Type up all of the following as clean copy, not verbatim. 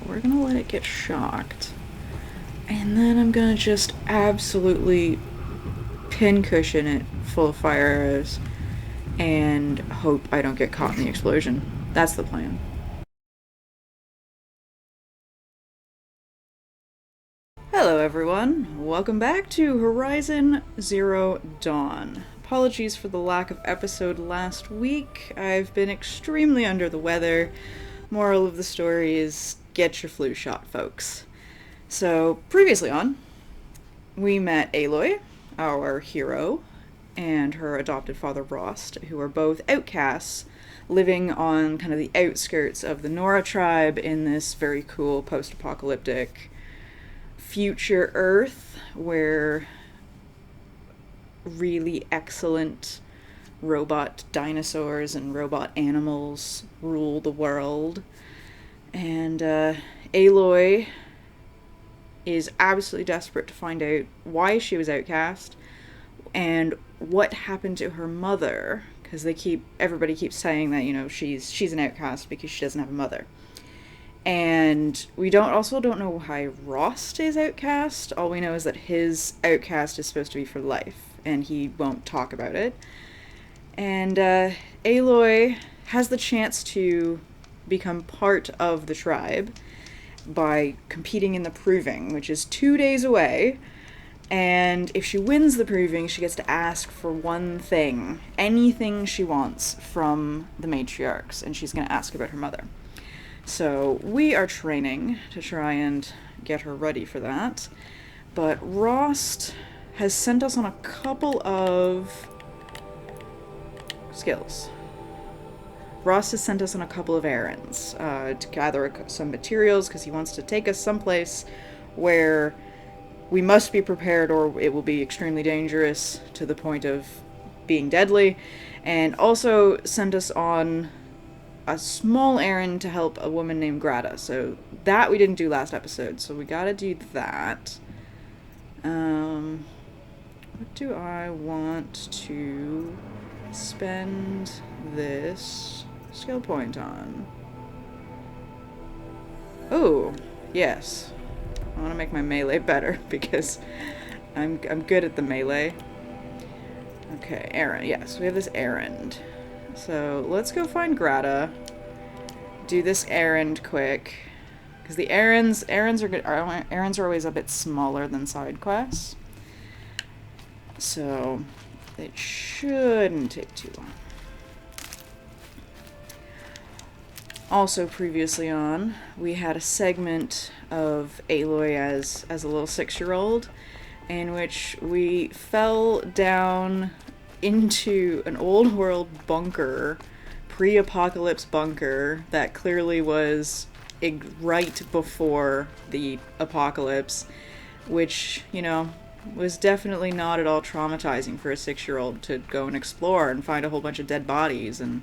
we're gonna let it get shocked. And then I'm gonna just absolutely pincushion it full of fire arrows and hope I don't get caught in the explosion. That's the plan. Hello everyone, welcome back to Horizon Zero Dawn. Apologies for the lack of episode last week. I've been extremely under the weather. Moral of the story is get your flu shot, folks. So, previously on, we met Aloy, our hero, and her adopted father Rost, who are both outcasts living on kind of the outskirts of the Nora tribe in this very cool post-apocalyptic future Earth where really excellent robot dinosaurs and robot animals rule the world. And Aloy is absolutely desperate to find out why she was outcast and what happened to her mother, because everybody keeps saying that, you know, she's an outcast because she doesn't have a mother. And we don't know why Rost is outcast. All we know is that his outcast is supposed to be for life, and he won't talk about it. And Aloy has the chance to become part of the tribe by competing in the Proving, which is 2 days away. And if she wins the Proving, she gets to ask for one thing, anything she wants from the matriarchs, and she's going to ask about her mother. So we are training to try and get her ready for that. But Rost has sent us on a couple of skills. Rost has sent us on a couple of errands to gather some materials because he wants to take us someplace where we must be prepared or it will be extremely dangerous to the point of being deadly. And also send us on a small errand to help a woman named Greta. So that we didn't do last episode, so we gotta do that. What do I want to spend this skill point on? Oh, yes. I want to make my melee better because I'm good at the melee. Okay, errand. Yes, we have this errand. So let's go find Greta. Do this errand quick, because the errands are good. Errands are always a bit smaller than side quests, so it shouldn't take too long. Also, previously on, we had a segment of Aloy as a little 6-year-old, in which we fell down into an old world bunker, pre-apocalypse bunker, that clearly was right before the apocalypse, which, you know, was definitely not at all traumatizing for a 6-year-old to go and explore and find a whole bunch of dead bodies. And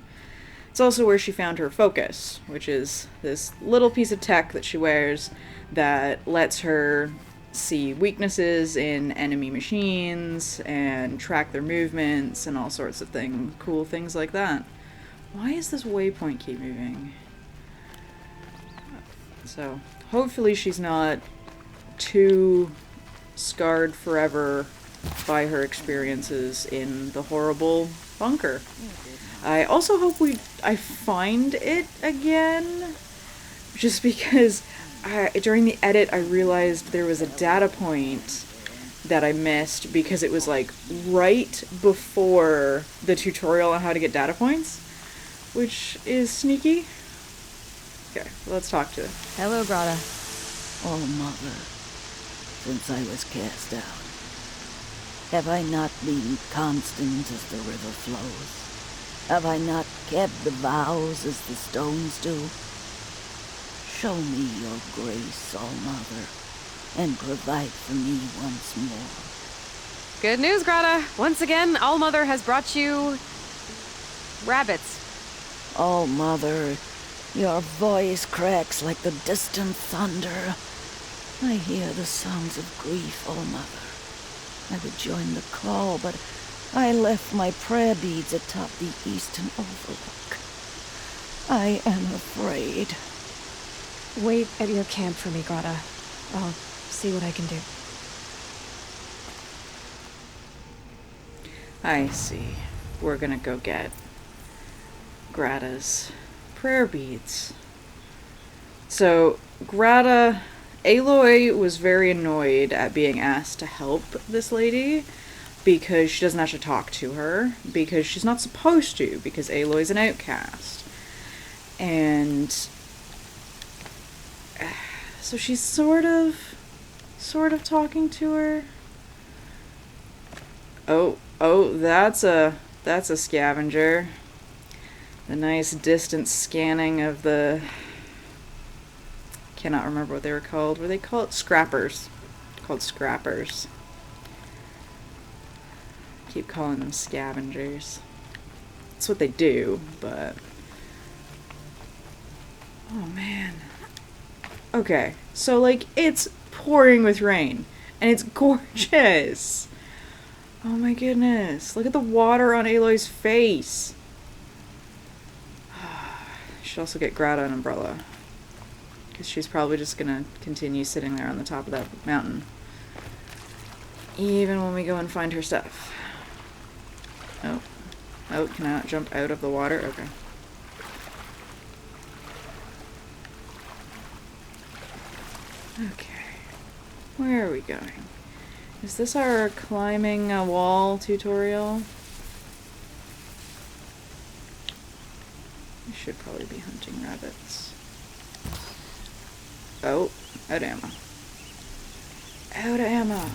it's also where she found her focus, which is this little piece of tech that she wears that lets her see weaknesses in enemy machines and track their movements and all sorts of things, cool things like that. Why is this waypoint keep moving? So, hopefully she's not too scarred forever by her experiences in the horrible bunker. I also hope I find it again, just because during the edit I realized there was a data point that I missed because it was like right before the tutorial on how to get data points, which is sneaky. Okay, let's talk to it. Hello, Greta. Oh, Mother, since I was cast out, have I not been constant as the river flows? Have I not kept the vows as the stones do? Show me your grace, All-Mother, and provide for me once more. Good news, Greta. Once again, All-Mother has brought you rabbits. All-Mother, your voice cracks like the distant thunder. I hear the sounds of grief, All-Mother. I would join the call, but I left my prayer beads atop the eastern overlook. I am afraid. Wait at your camp for me, Grata. I'll see what I can do. I see. We're gonna go get Grata's prayer beads. So, Aloy was very annoyed at being asked to help this lady because she doesn't actually talk to her, because she's not supposed to, because Aloy's an outcast. And so she's sort of talking to her. Oh, that's a scavenger. The nice distance scanning of the... Cannot remember what they were called. Were they called scrappers? Called scrappers. Keep calling them scavengers. That's what they do, but... Oh man. Okay, so like it's pouring with rain, and it's gorgeous. Oh my goodness. Look at the water on Aloy's face. Should also get Grata an umbrella, because she's probably just gonna continue sitting there on the top of that mountain, even when we go and find her stuff. Oh, can I not jump out of the water? Okay. Okay. Where are we going? Is this our climbing a wall tutorial? We should probably be hunting rabbits. Oh, out of ammo. Out of ammo.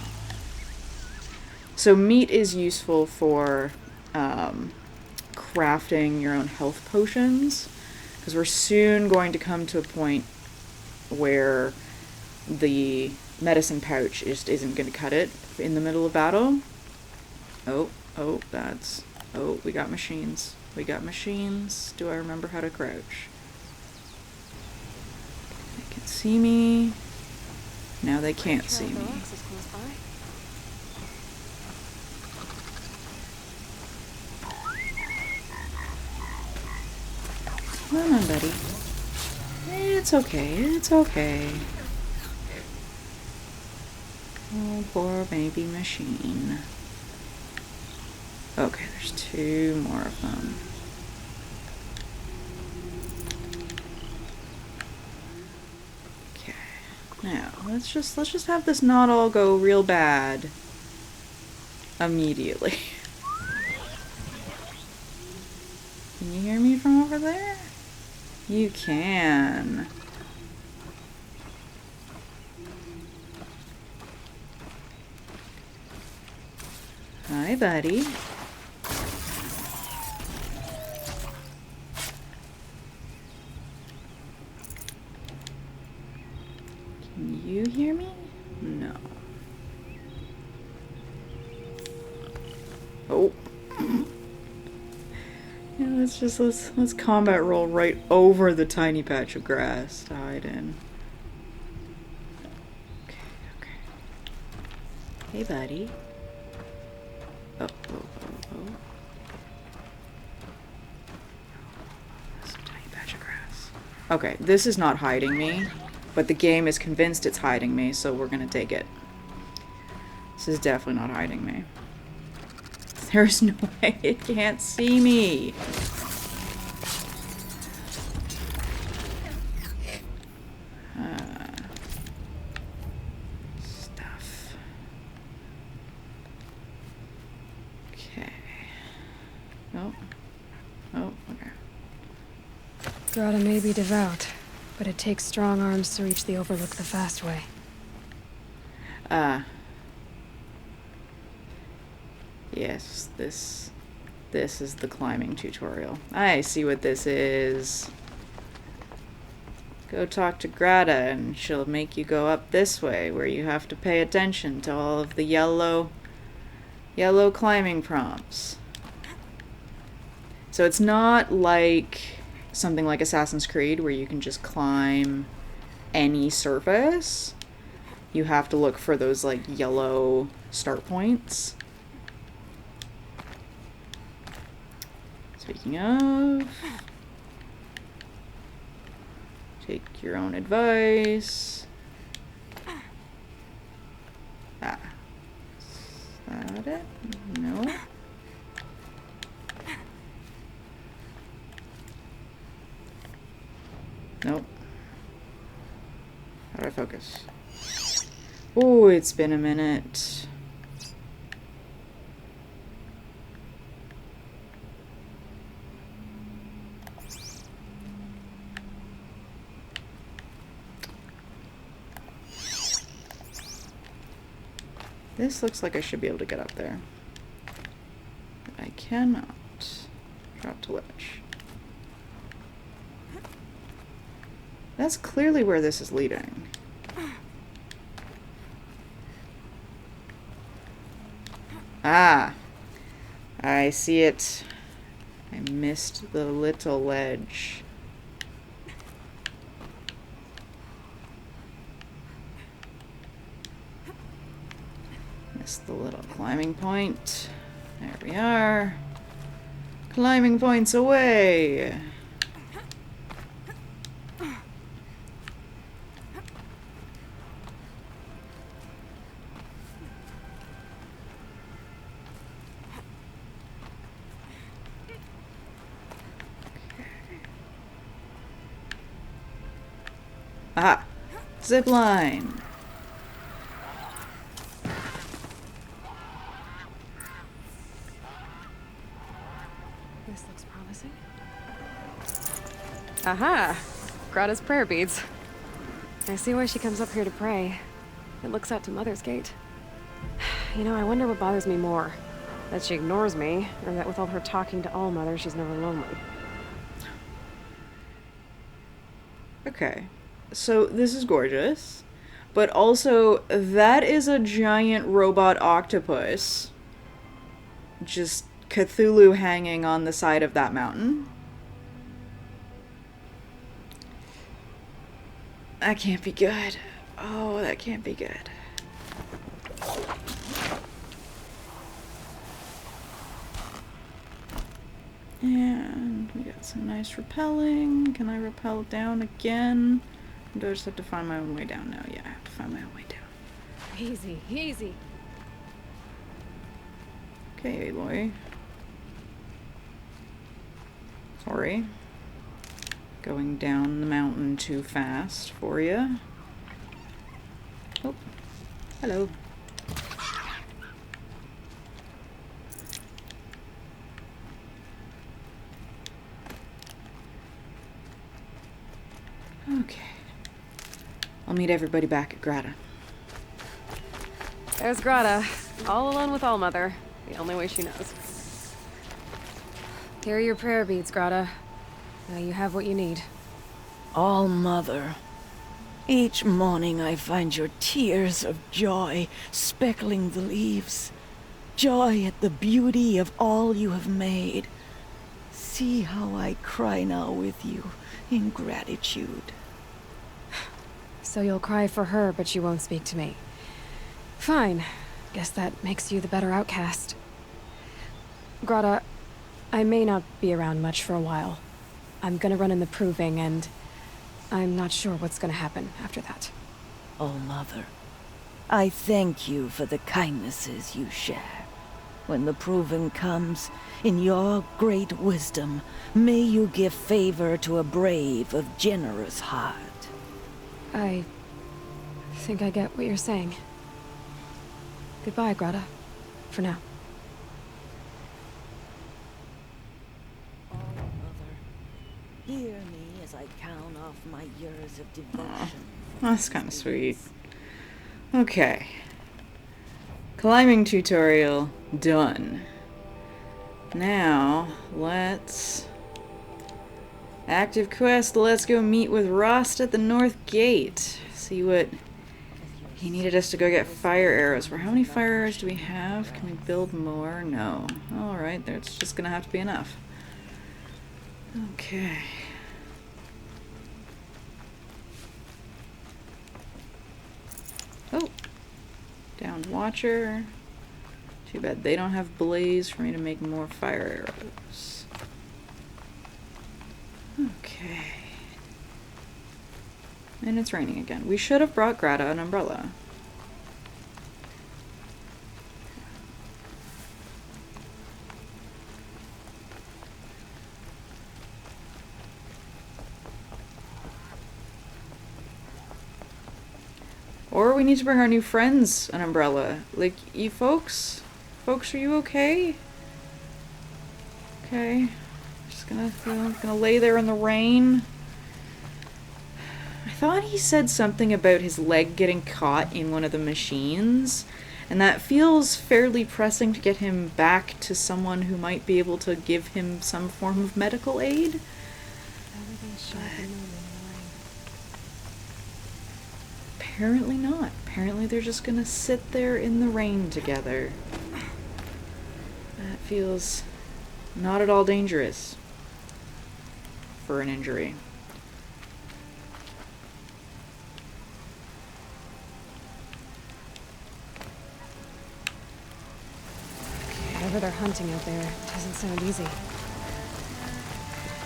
So meat is useful for crafting your own health potions, because we're soon going to come to a point where the medicine pouch just isn't going to cut it in the middle of battle. Oh, we got machines. We got machines. Do I remember how to crouch? They can see me. Now they can't see me. Come on, buddy. It's okay. It's okay. Oh, poor baby machine. Okay, there's 2 more of them. Okay. Now, let's just have this not all go real bad immediately. Can you hear me from over there? You can. Hi, buddy. Can you hear me? No. Oh. Yeah, let's combat roll right over the tiny patch of grass to hide in. Okay. Hey, buddy. Oh. That's a tiny patch of grass. Okay, this is not hiding me, but the game is convinced it's hiding me, so we're gonna take it. This is definitely not hiding me. There's no way it can't see me. Stuff. Okay. Oh, okay. Grata may be devout, but it takes strong arms to reach the Overlook the fast way. Yes, this is the climbing tutorial. I see what this is. Go talk to Grata and she'll make you go up this way, where you have to pay attention to all of the yellow climbing prompts. So it's not like something like Assassin's Creed where you can just climb any surface. You have to look for those like yellow start points. Speaking of, Take your own advice. Ah. Is that it? No. Nope. How do I focus? Oh, it's been a minute. This looks like I should be able to get up there. But I cannot. Drop to ledge. That's clearly where this is leading. Ah! I see it. I missed the little ledge. Missed the little climbing point. There we are. Climbing points away! Aha! Zip line! This looks promising. Aha! Grata's prayer beads. I see why she comes up here to pray. It looks out to Mother's Gate. You know, I wonder what bothers me more. That she ignores me, or that with all her talking to All-Mother, she's never lonely. Okay. So, this is gorgeous. But also, that is a giant robot octopus. Just Cthulhu hanging on the side of that mountain. That can't be good. Oh, that can't be good. And we got some nice rappelling. Can I rappel down again? Or do I just have to find my own way down now? Yeah, I have to find my own way down. Easy, easy. Okay, Aloy. Sorry. Going down the mountain too fast for you. Oh, hello. Okay. I'll meet everybody back at Grata. There's Grata, all alone with All-Mother. The only way she knows. Here are your prayer beads, Grata. Now you have what you need. All-Mother, each morning I find your tears of joy speckling the leaves. Joy at the beauty of all you have made. See how I cry now with you in gratitude. So you'll cry for her, but you won't speak to me. Fine. Guess that makes you the better outcast. Grata, I may not be around much for a while. I'm gonna run in the proving, and I'm not sure what's gonna happen after that. All-Mother, I thank you for the kindnesses you share. When the proving comes, in your great wisdom, may you give favor to a brave of generous heart. I think I get what you're saying. Goodbye, Grata. For now. All-Mother, hear me as I count off my years of devotion. That's kind of sweet. Okay. Climbing tutorial done. Now, let's... Active quest, let's go meet with Rost at the North Gate. See what... He needed us to go get fire arrows. For how many fire arrows do we have? Can we build more? No. Alright, there's just gonna have to be enough. Okay. Oh! Downed Watcher. Too bad they don't have blaze for me to make more fire arrows. Okay. And it's raining again. We should have brought Greta an umbrella. Or we need to bring our new friends an umbrella. Like, you folks? Folks, are you okay? Okay. Just gonna lay there in the rain. I thought he said something about his leg getting caught in one of the machines, and that feels fairly pressing to get him back to someone who might be able to give him some form of medical aid. Apparently not. Apparently they're just gonna sit there in the rain together. That feels not at all dangerous for an injury. Whatever they're hunting out there doesn't sound easy.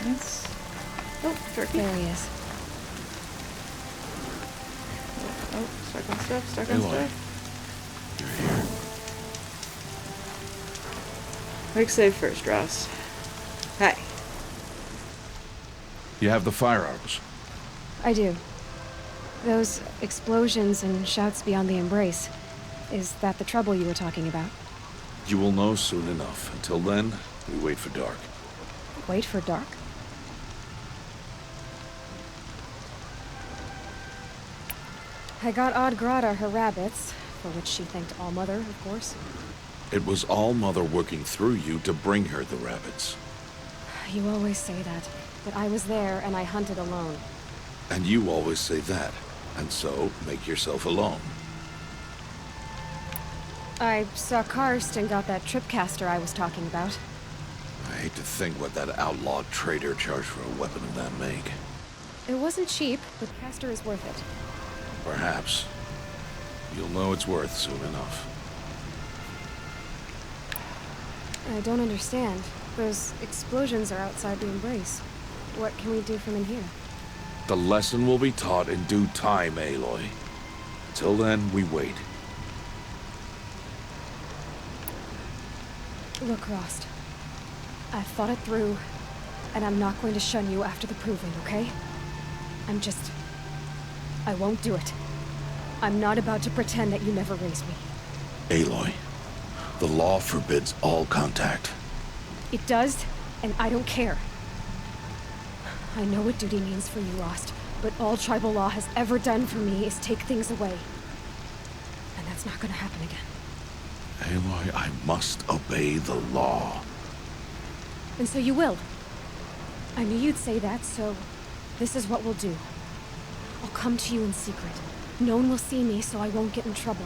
That's... Oh, turkey. There he is. Oh, stuck on stuff, stuck on Aloy, stuff. you're here. Quick save first, Ross. Hi. You have the firearms. I do. Those explosions and shouts beyond the embrace. Is that the trouble you were talking about? You will know soon enough. Until then, we wait for dark. Wait for dark? I got Odd Grata her rabbits, for which she thanked All-Mother, of course. It was All-Mother working through you to bring her the rabbits. You always say that, but I was there and I hunted alone. And you always say that. And so, make yourself alone. I saw Karst and got that tripcaster I was talking about. I hate to think what that outlawed trader charged for a weapon of that make. It wasn't cheap, but the caster is worth it. Perhaps. You'll know it's worth soon enough. I don't understand. Those explosions are outside the embrace. What can we do from in here? The lesson will be taught in due time, Aloy. Till then, we wait. Look, Rost. I've thought it through, and I'm not going to shun you after the proving, okay? I won't do it. I'm not about to pretend that you never raised me. Aloy, the law forbids all contact. It does, and I don't care. I know what duty means for you, Rost, but all tribal law has ever done for me is take things away. And that's not gonna happen again. Aloy, I must obey the law. And so you will. I knew you'd say that, so this is what we'll do. I'll come to you in secret. No one will see me, so I won't get in trouble.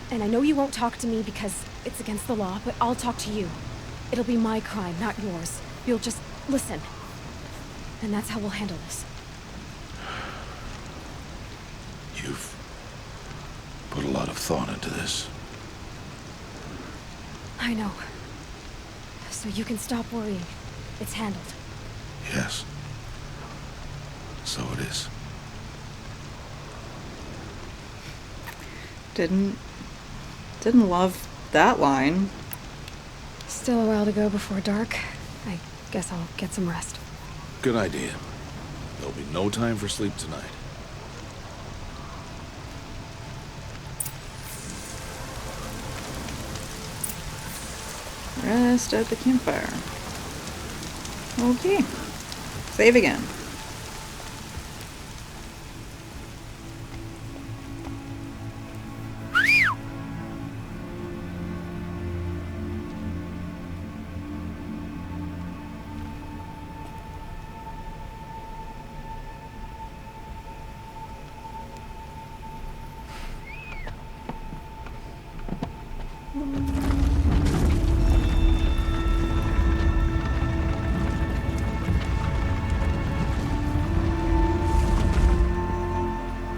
And I know you won't talk to me because it's against the law, but I'll talk to you. It'll be my crime, not yours. You'll just listen. And that's how we'll handle this. You've put a lot of thought into this. I know. So you can stop worrying. It's handled. Yes. So it is. Didn't love that line. Still a while to go before dark. I guess I'll get some rest. Good idea. There'll be no time for sleep tonight. Rest at the campfire. Okay. Save again.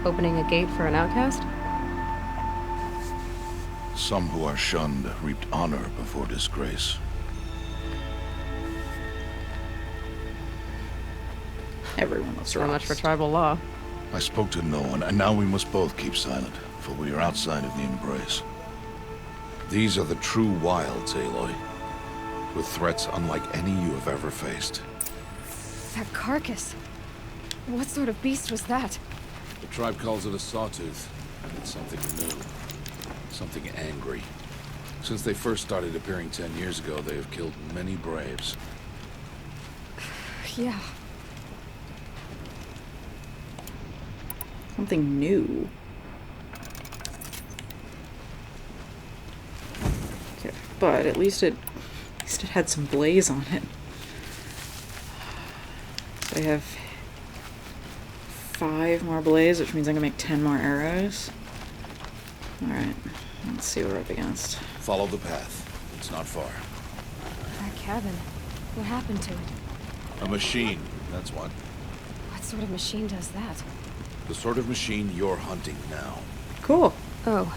Opening a gate for an outcast? Some who are shunned reaped honor before disgrace. Everyone loves So much for Ross. tribal law. I spoke to no one, and now we must both keep silent, for we are outside of the embrace. These are the true wilds, Aloy. With threats unlike any you have ever faced. That carcass. What sort of beast was that? The tribe calls it a Sawtooth. It's something new. Something angry. Since they first started appearing 10 years ago, they have killed many braves. Yeah. Something new. Okay, but at least it had some blaze on it. So I have 5 more blaze, which means I can make 10 more arrows. Alright, let's see what we're up against. Follow the path. It's not far. That cabin. What happened to it? A machine, that's what. What sort of machine does that? The sort of machine you're hunting now. Cool. Oh.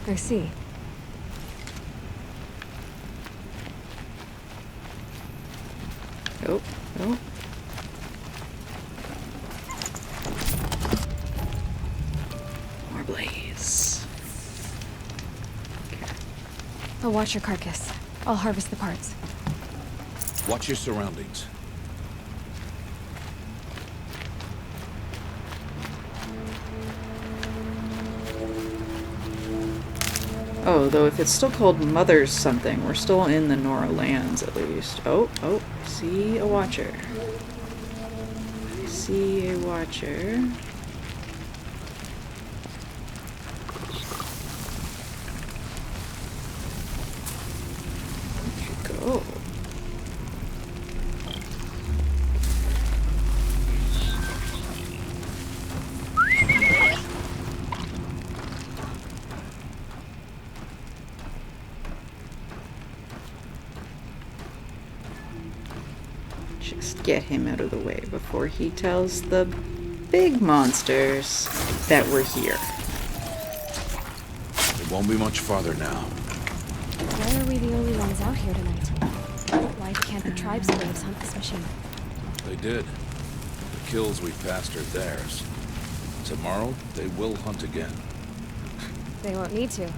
I see. Oh, oh. More blaze. I'll watch your carcass. I'll harvest the parts. Watch your surroundings. Oh, though if it's still called Mother's something, we're still in the Nora lands at least. Oh, oh, see a watcher. I see a watcher. Where'd you go? Just get him out of the way before he tells the big monsters that we're here. It won't be much farther now. Why are we the only ones out here tonight? Why can't the tribe's braves hunt this machine? They did. The kills we passed are theirs. Tomorrow, they will hunt again. They won't need to.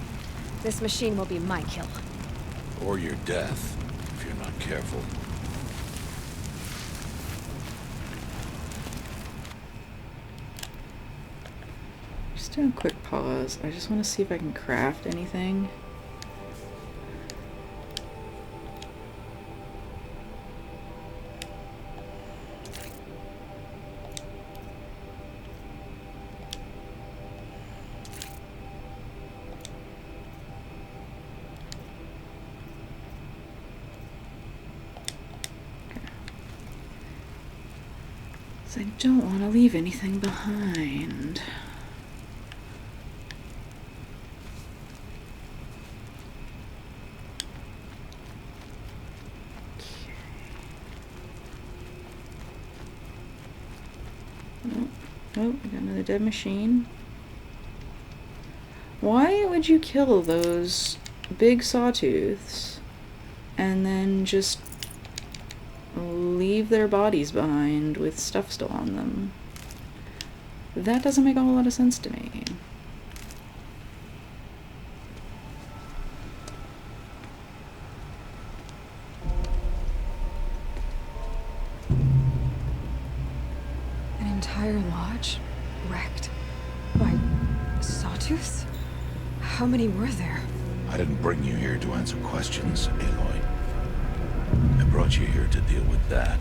This machine will be my kill. Or your death, if you're not careful. Just do a quick pause. I just want to see if I can craft anything. I don't want to leave anything behind. Okay. Oh, I got another dead machine. Why would you kill those big sawtooths and then just leave their bodies behind with stuff still on them? That doesn't make a whole lot of sense to me. An entire lodge wrecked by sawtooths? How many were there? I didn't bring you here to answer questions, Aloy. I brought you here to deal with that.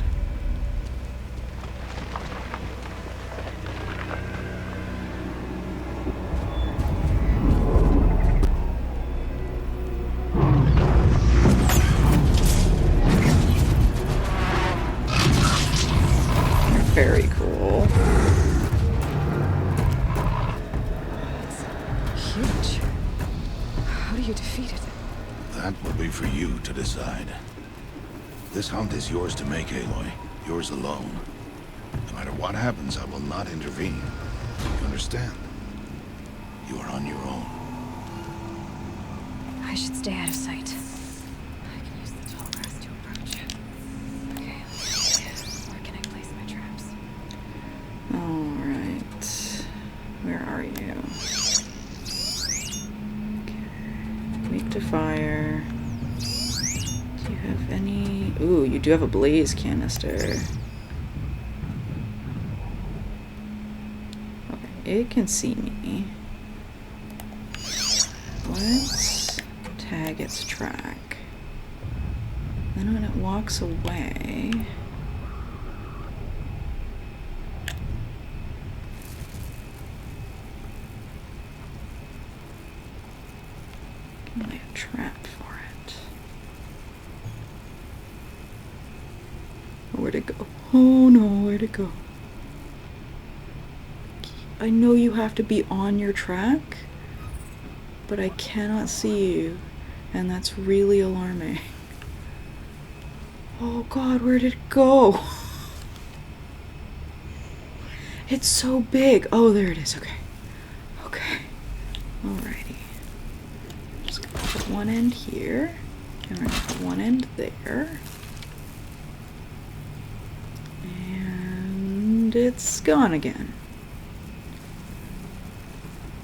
Very cool. It's huge. How do you defeat it? That will be for you to decide. This hunt is yours to make, Aloy. Yours alone. No matter what happens, I will not intervene. You understand? You are on your own. I should stay out of sight. I can use the tall grass to approach. Okay, where can I place my traps? Alright. Where are you? Okay. Weak to fire. Do you have any... Ooh, you do have a blaze canister. Okay, it can see me. Let's tag its track. Then when it walks away... I can lay a trap for it. Where'd it go? Oh no, where'd it go? I know you have to be on your track, but I cannot see you, and that's really alarming. Oh god, where did it go? It's so big. Oh, there it is. Okay. Okay. Alrighty. Just gonna put one end here, and we're gonna put one end there. And it's gone again.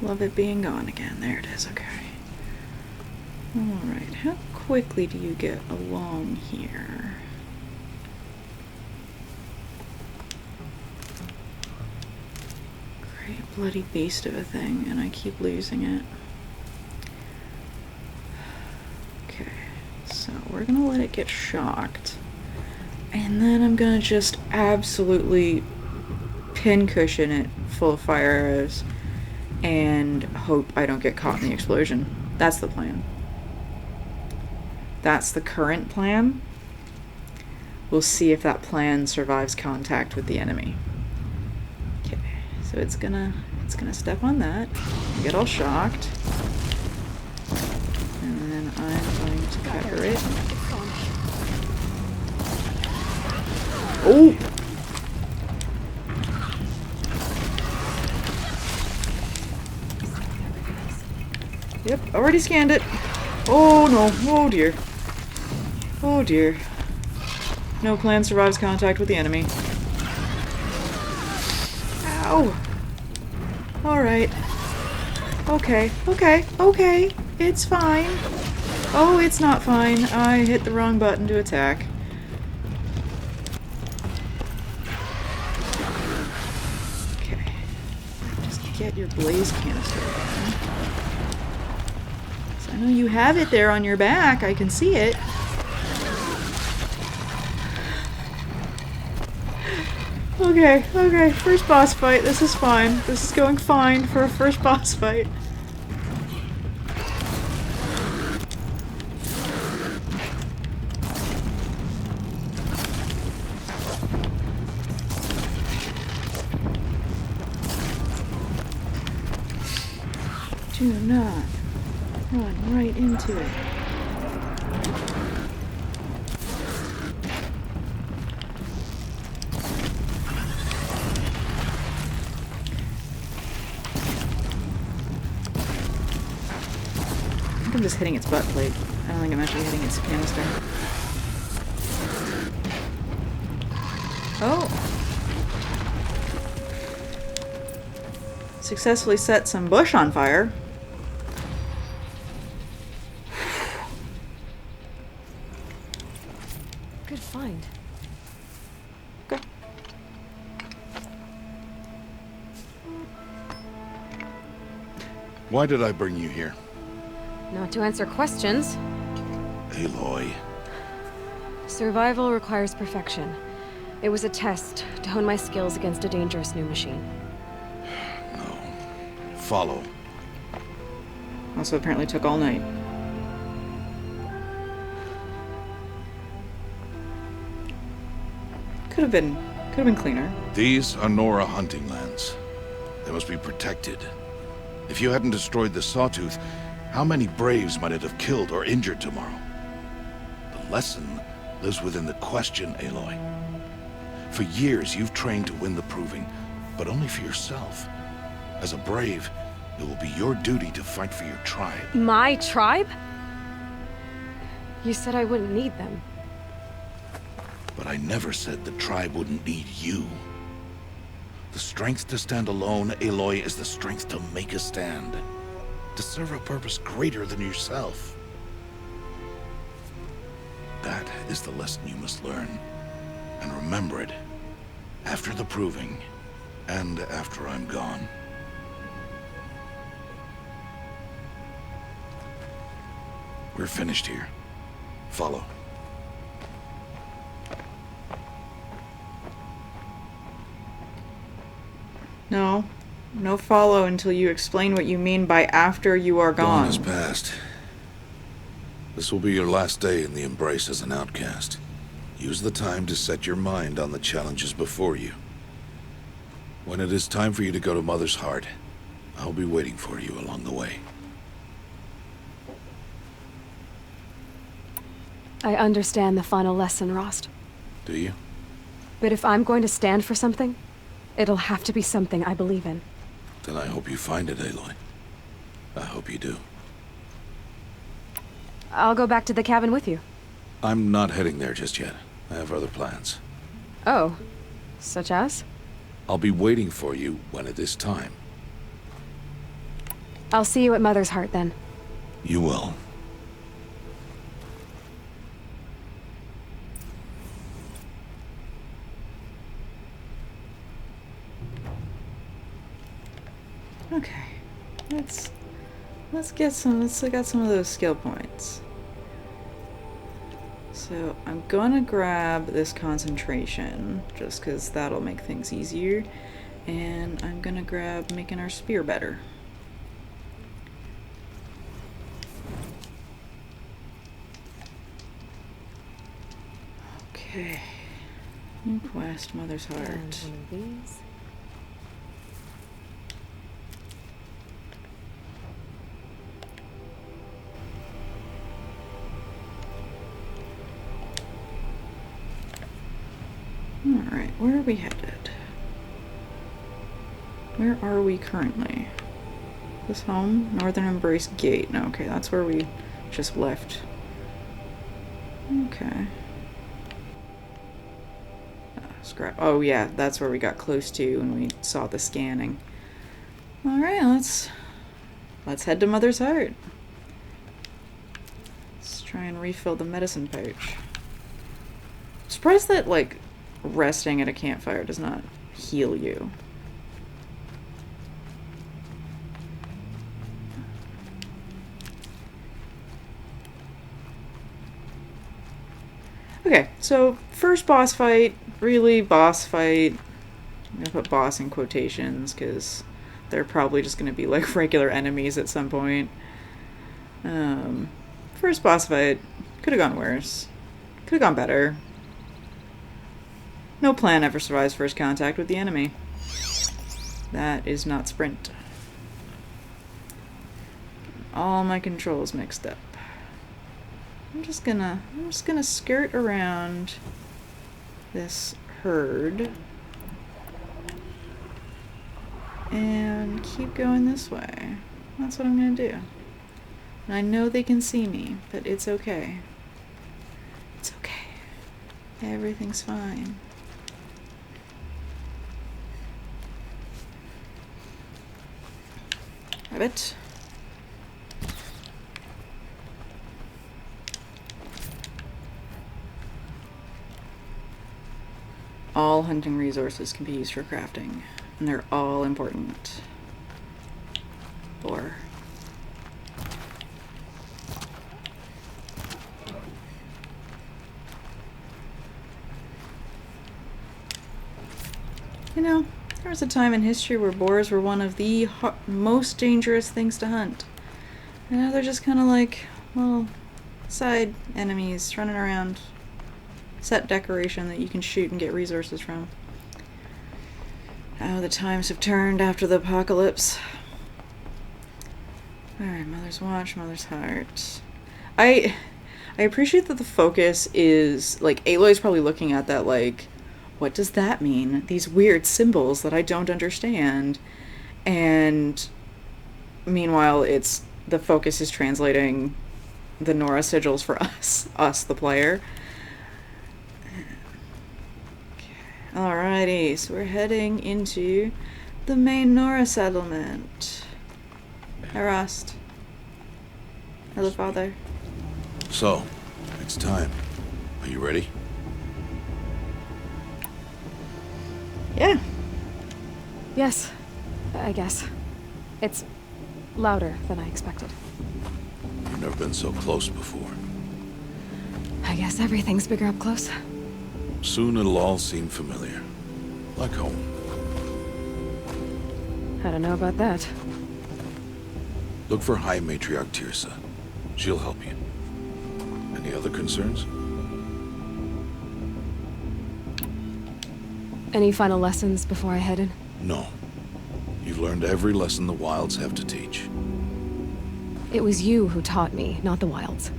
Love it being gone again. There it is. Okay. Alright, how quickly do you get along here? Great bloody beast of a thing, and I keep losing it. Okay, so we're gonna let it get shocked. And then I'm gonna just absolutely pincushion it full of fire arrows and hope I don't get caught in the explosion. That's the plan. That's the current plan. We'll see if that plan survives contact with the enemy. Okay, so it's gonna step on that, get all shocked, and then I'm going to pepper it. Oh! Yep, already scanned it. Oh no, oh dear. Oh dear. No plan survives contact with the enemy. Ow! Alright. Okay, okay, okay. It's fine. Oh, it's not fine. I hit the wrong button to attack. Okay. Just get your blaze canister again. So I know you have it there on your back. I can see it. Okay, okay, first boss fight. This is fine. This is going fine for a first boss fight. Do not run right into it. I think I'm just hitting its butt plate. I don't think I'm actually hitting its canister. Oh! Successfully set some bush on fire. Good find. Okay. Why did I bring you here? Not to answer questions. Aloy. Survival requires perfection. It was a test to hone my skills against a dangerous new machine. No. Follow. Also apparently took all night. Could have been cleaner. These are Nora hunting lands. They must be protected. If you hadn't destroyed the Sawtooth, how many Braves might it have killed or injured tomorrow? The lesson lives within the question, Aloy. For years, you've trained to win the proving, but only for yourself. As a Brave, it will be your duty to fight for your tribe. My tribe? You said I wouldn't need them. But I never said the tribe wouldn't need you. The strength to stand alone, Aloy, is the strength to make a stand. To serve a purpose greater than yourself. That is the lesson you must learn. And remember it. After the proving. And after I'm gone. We're finished here. Follow. No. No follow until you explain what you mean by after you are Dawn gone. has passed. This will be your last day in the Embrace as an outcast. Use the time to set your mind on the challenges before you. When it is time for you to go to Mother's Heart, I'll be waiting for you along the way. I understand the final lesson, Rost. Do you? But if I'm going to stand for something, it'll have to be something I believe in. Then I hope you find it, Aloy. I hope you do. I'll go back to the cabin with you. I'm not heading there just yet. I have other plans. Oh. Such as? I'll be waiting for you when it is time. I'll see you at Mother's Heart, then. You will. Okay. Let's get some, let's look at some of those skill points. So I'm gonna grab this concentration, just because that'll make things easier. And I'm gonna grab making our spear better. Okay. New quest, Mother's Heart. Alright, where are we headed? Where are we currently? This home? Northern Embrace Gate. No, okay, that's where we just left. Okay. Scrap. Oh yeah, that's where we got close to when we saw the scanning. Alright, let's head to Mother's Heart. Let's try and refill the medicine pouch. Surprised that, like, resting at a campfire does not heal you. Okay, so first boss fight, really boss fight. I'm gonna put boss in quotations because they're probably just gonna be like regular enemies at some point. First boss fight, could have gone worse. Could have gone better. No plan ever survives first contact with the enemy. That is not sprint. All my controls mixed up. I'm just gonna skirt around this herd and keep going this way. That's what I'm gonna do. And I know they can see me, but it's okay. It's okay. Everything's fine. Rabbit. All hunting resources can be used for crafting, and they're all important. Or you know, there was a time in history where boars were one of the most dangerous things to hunt. And now they're just kind of like little side enemies running around. Set decoration that you can shoot and get resources from. How the times have turned after the apocalypse. Alright, Mother's Watch, Mother's Heart. I appreciate that the focus is, like, Aloy's probably looking at that like, what does that mean? These weird symbols that I don't understand. And meanwhile, the focus is translating the Nora sigils for us the player. Alrighty, so we're heading into the main Nora settlement. Hi, Rost. Hello, Father. So, it's time. Are you ready? Yeah. Yes, I guess. It's louder than I expected. You've never been so close before. I guess everything's bigger up close. Soon it'll all seem familiar. Like home. I don't know about that. Look for High Matriarch Tirsa. She'll help you. Any other concerns? Any final lessons before I head in? No. You've learned every lesson the Wilds have to teach. It was you who taught me, not the Wilds.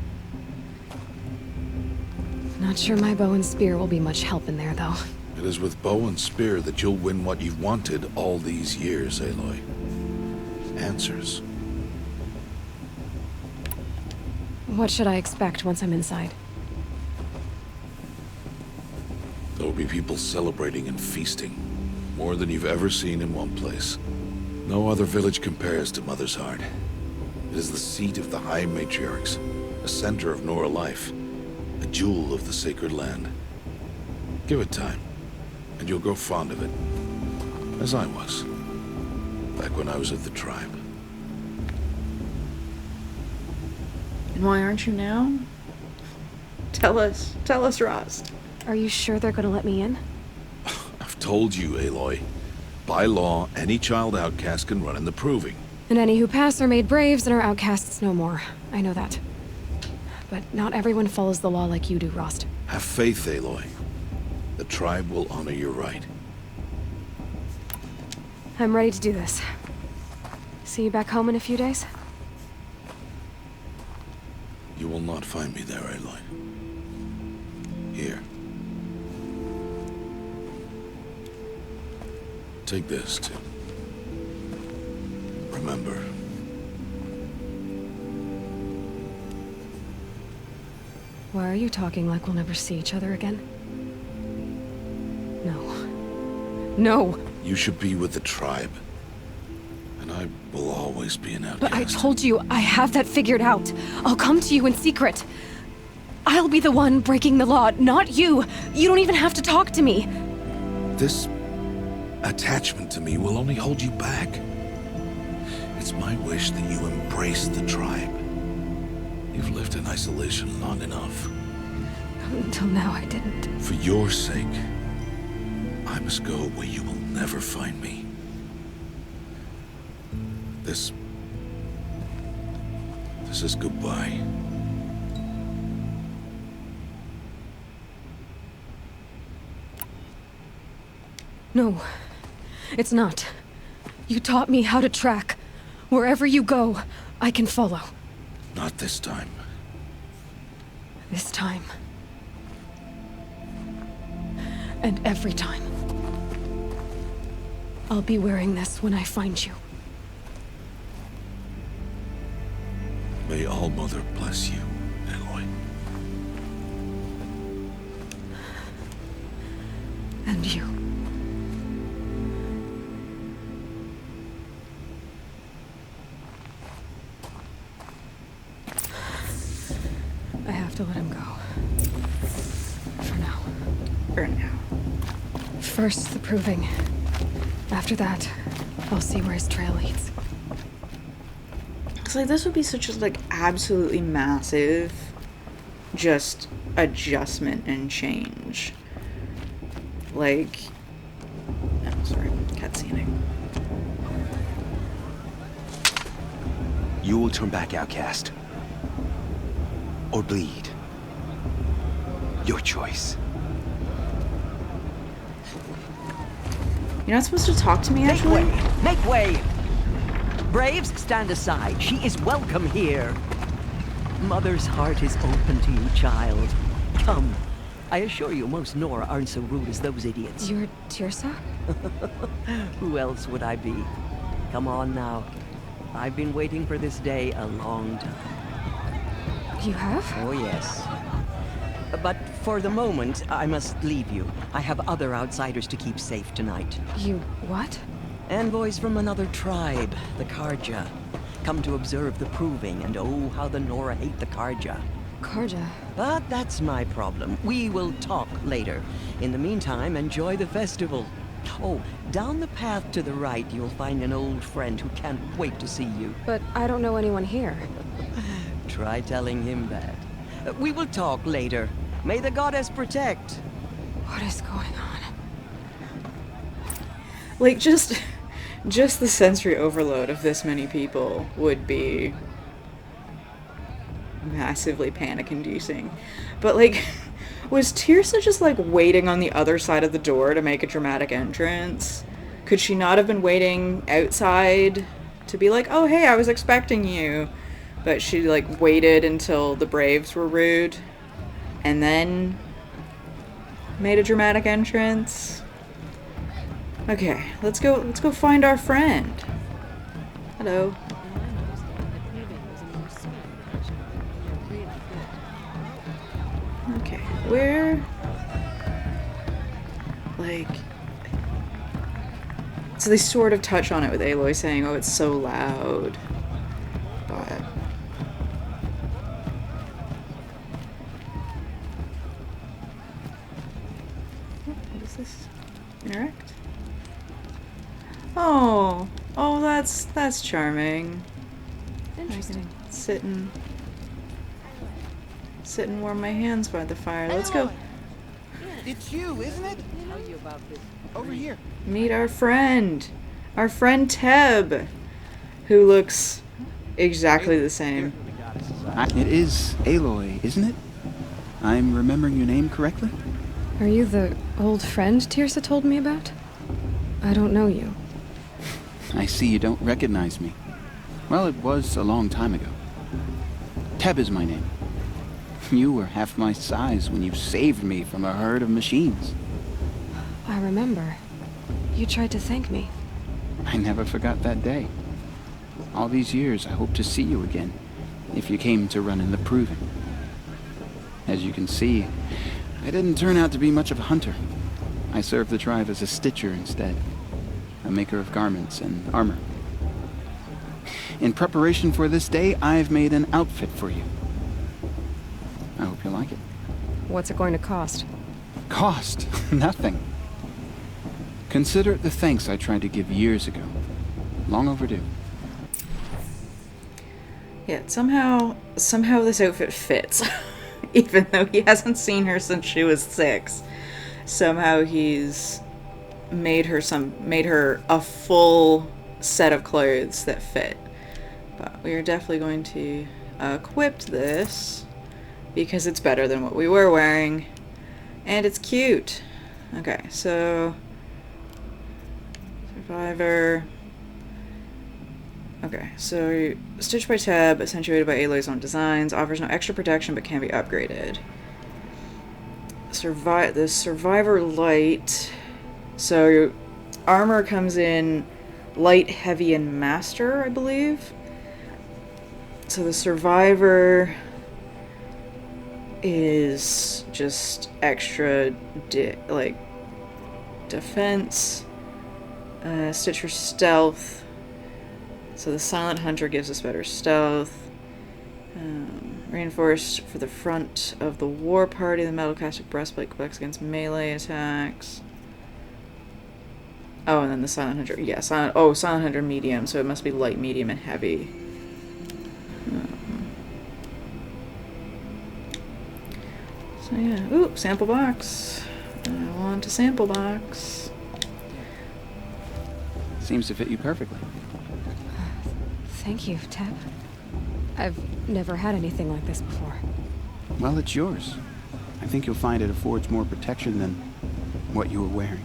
Not sure my bow and spear will be much help in there, though. It is with bow and spear that you'll win what you've wanted all these years, Aloy. Answers. What should I expect once I'm inside? There will be people celebrating and feasting. More than you've ever seen in one place. No other village compares to Mother's Heart. It is the seat of the High Matriarchs, a center of Nora life, a jewel of the sacred land. Give it time, and you'll grow fond of it. As I was, back when I was of the tribe. And why aren't you now? Tell us, Rost. Are you sure they're gonna let me in? I've told you, Aloy. By law, any child outcast can run in the Proving. And any who pass are made braves and are outcasts no more. I know that. But not everyone follows the law like you do, Rost. Have faith, Aloy. The tribe will honor your right. I'm ready to do this. See you back home in a few days? You will not find me there, Aloy. Here. Take this, too. Remember. Why are you talking like we'll never see each other again? No. No! You should be with the tribe. And I will always be an outcast. But I told you, I have that figured out. I'll come to you in secret. I'll be the one breaking the law, not you. You don't even have to talk to me. This attachment to me will only hold you back. It's my wish that you embrace the tribe. You've lived in isolation long enough. Until now, I didn't. For your sake, I must go where you will never find me. This is goodbye. No, it's not. You taught me how to track. Wherever you go, I can follow. Not this time. This time. And every time. I'll be wearing this when I find you. May All-Mother bless you, Aloy. And you. I have to let him go. For now. For now. First, the Proving. After that, I'll see where his trail leads. It's like this would be such a absolutely massive just adjustment and change. Oh, sorry, cutscening. You will turn back, outcast. Or bleed. Your choice. You're not supposed to talk to me, actually? Make way! Make way! Braves, stand aside. She is welcome here. Mother's heart is open to you, child. Come. I assure you, most Nora aren't so rude as those idiots. You're Tirsa? Who else would I be? Come on now. I've been waiting for this day a long time. You have? Oh, yes. But for the moment, I must leave you. I have other outsiders to keep safe tonight. You what? Envoys from another tribe, the Karja. Come to observe the proving, and oh, how the Nora hate the Karja. Karja. But that's my problem. We will talk later. In the meantime, enjoy the festival. Oh, down the path to the right, you'll find an old friend who can't wait to see you. But I don't know anyone here. Try telling him that. We will talk later. May the goddess protect. What is going on? Like, just the sensory overload of this many people would be massively panic-inducing. But, like, was Tirsa just, like, waiting on the other side of the door to make a dramatic entrance? Could she not have been waiting outside to be like, oh, hey, I was expecting you? But she, like, waited until the Braves were rude and then made a dramatic entrance. Okay, let's go find our friend. Hello. Okay, where? Like, so they sort of touch on it with Aloy saying, oh, it's so loud. But what is this? Interact? Oh, that's charming. Interesting. I can sit and warm my hands by the fire. Let's go It's you, isn't it? Over here. meet our friend Teb, who looks exactly the same. It is Aloy, isn't it? I'm remembering your name correctly? Are you the old friend Tirsa told me about? I don't know you. I see you don't recognize me. Well, it was a long time ago. Teb is my name. You were half my size when you saved me from a herd of machines. I remember. You tried to thank me. I never forgot that day. All these years, I hope to see you again, if you came to run in the proving. As you can see, I didn't turn out to be much of a hunter. I served the tribe as a stitcher instead, a maker of garments and armor. In preparation for this day, I've made an outfit for you. I hope you like it. What's it going to cost? Cost? Nothing. Consider it the thanks I tried to give years ago. Long overdue. Yeah, somehow this outfit fits. Even though he hasn't seen her since she was 6. Somehow he's made her a full set of clothes that fit. But we are definitely going to equip this because it's better than what we were wearing. And it's cute. Okay, so Survivor. Okay, so Stitched by Teb, accentuated by Aloy's own designs, offers no extra protection but can be upgraded. The Survivor Light. So your armor comes in Light, Heavy, and Master, I believe. So the Survivor is just extra, defense. Stitcher Stealth. So the Silent Hunter gives us better stealth. Reinforced for the front of the war party. The metal castic breastplate protects against melee attacks. Oh, and then the Silent Hunter. Yeah, Silent Hunter medium. So it must be light, medium, and heavy. So yeah. Ooh, sample box. I want a sample box. Seems to fit you perfectly. Thank you, Teb. I've never had anything like this before. Well, it's yours. I think you'll find it affords more protection than what you were wearing.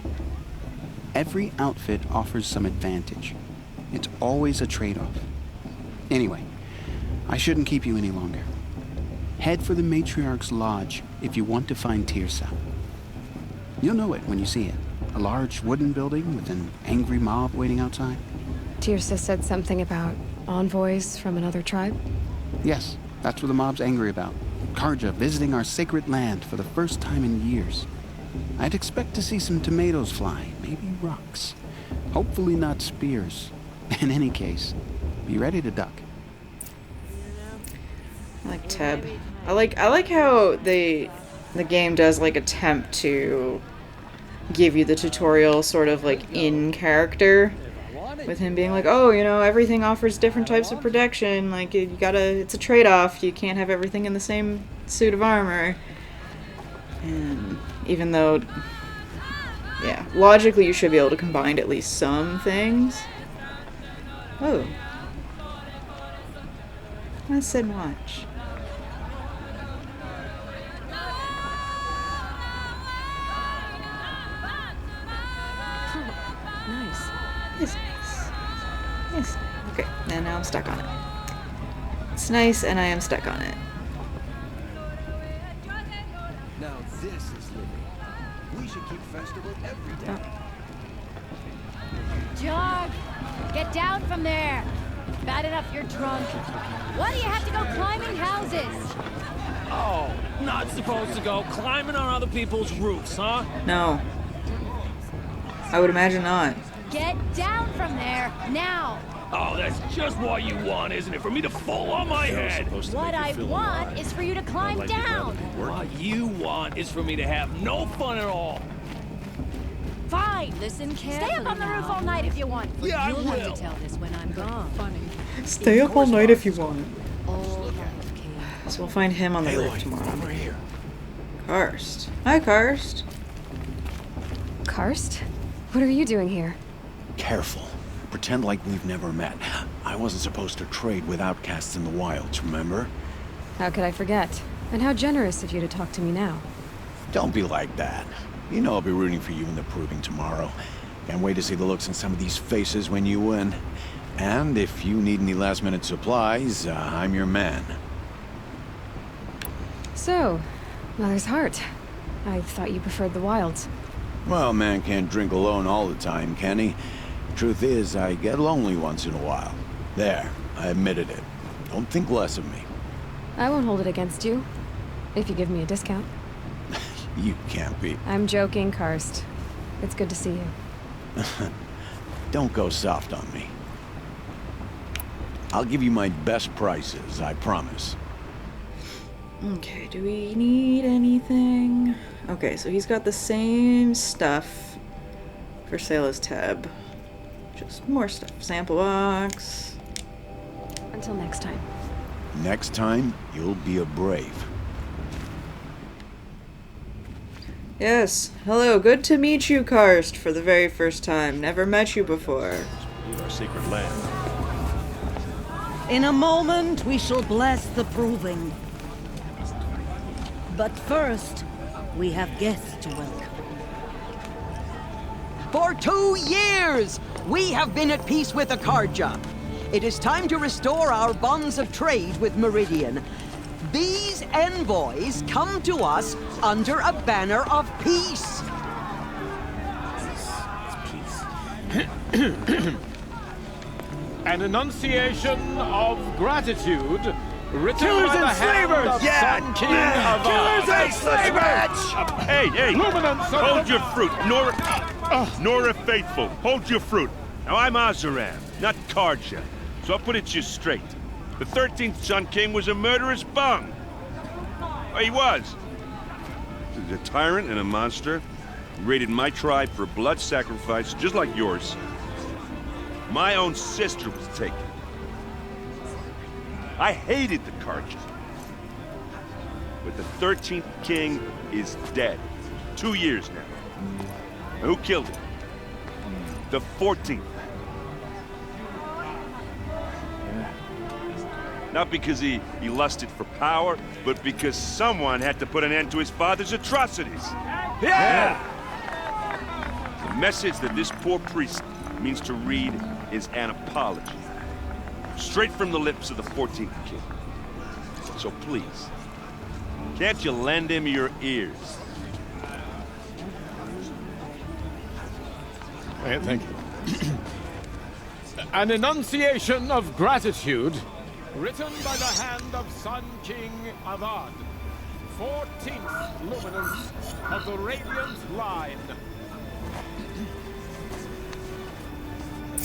Every outfit offers some advantage. It's always a trade-off. Anyway, I shouldn't keep you any longer. Head for the Matriarch's Lodge if you want to find Tirsa. You'll know it when you see it. A large wooden building with an angry mob waiting outside. Tirsa said something about envoys from another tribe? Yes, that's what the mob's angry about. Karja visiting our sacred land for the first time in years. I'd expect to see some tomatoes fly, maybe rocks. Hopefully not spears. In any case, be ready to duck. I like Teb. I like how the game does like attempt to give you the tutorial sort of like in character, with him being like, oh, you know, everything offers different types of protection, like you gotta, it's a trade-off, you can't have everything in the same suit of armor. And even though, yeah, logically you should be able to combine at least some things. Oh, let's sit and watch. Nice. It's nice. Yes. Okay, and now I'm stuck on it. It's nice, and I am stuck on it. Now this is living. We should keep festival every day. Jog! Get down from there! Bad enough you're drunk. Why do you have to go climbing houses? Oh, not supposed to go climbing on other people's roofs, huh? No. I would imagine not. Get down from there, now! Oh, that's just what you want, isn't it? For me to fall on my head. What I want is for you to climb down! What you want is for me to have no fun at all. Fine! Listen Stay carefully up on the roof now. all night if you want. Yeah, I You'll have will. to tell this when I'm gone. Funny. Stay up all night if you want. All life came. So we'll find him on the roof Aloy, tomorrow. over here. Karst. Hi, Karst. Karst? What are you doing here? Careful. Pretend like we've never met. I wasn't supposed to trade with outcasts in the wilds, remember? How could I forget? And how generous of you to talk to me now. Don't be like that. You know I'll be rooting for you in the proving tomorrow. Can't wait to see the looks on some of these faces when you win. And if you need any last-minute supplies, I'm your man. So, Mother's Heart. I thought you preferred the wilds. Well, man can't drink alone all the time, can he? Truth is, I get lonely once in a while. There, I admitted it. Don't think less of me. I won't hold it against you, if you give me a discount. You can't be. I'm joking, Karst. It's good to see you. Don't go soft on me. I'll give you my best prices, I promise. Okay, do we need anything? Okay, so he's got the same stuff for sale as Teb. Just more stuff. Sample box. Until next time. Next time, you'll be a brave. Yes. Hello, good to meet you, Karst, for the very first time. Never met you before. Our secret land. In a moment, we shall bless the proving. But first, we have guests to welcome. For 2 years, we have been at peace with the Karja. It is time to restore our bonds of trade with Meridian. These envoys come to us under a banner of peace. An enunciation of gratitude written Killers by the and hand slavers! of Yeah, Sun King yeah. of Killers and slavers! Hey, Luminance of hold the- your fruit. Nora Faithful, hold your fruit. Now, I'm Azaram, not Karja, so I'll put it to you straight. The 13th Sun King was a murderous bung. Well, he was. He's a tyrant and a monster. He raided my tribe for a blood sacrifice, just like yours. My own sister was taken. I hated the Karja. But the 13th king is dead. 2 years now. Now, who killed him? The 14th. Not because he lusted for power, but because someone had to put an end to his father's atrocities. Yeah! The message that this poor priest means to read is an apology. Straight from the lips of the 14th king. So please, can't you lend him your ears? Thank you. An enunciation of gratitude written by the hand of Sun King Avad 14th luminance of the Radiant Line.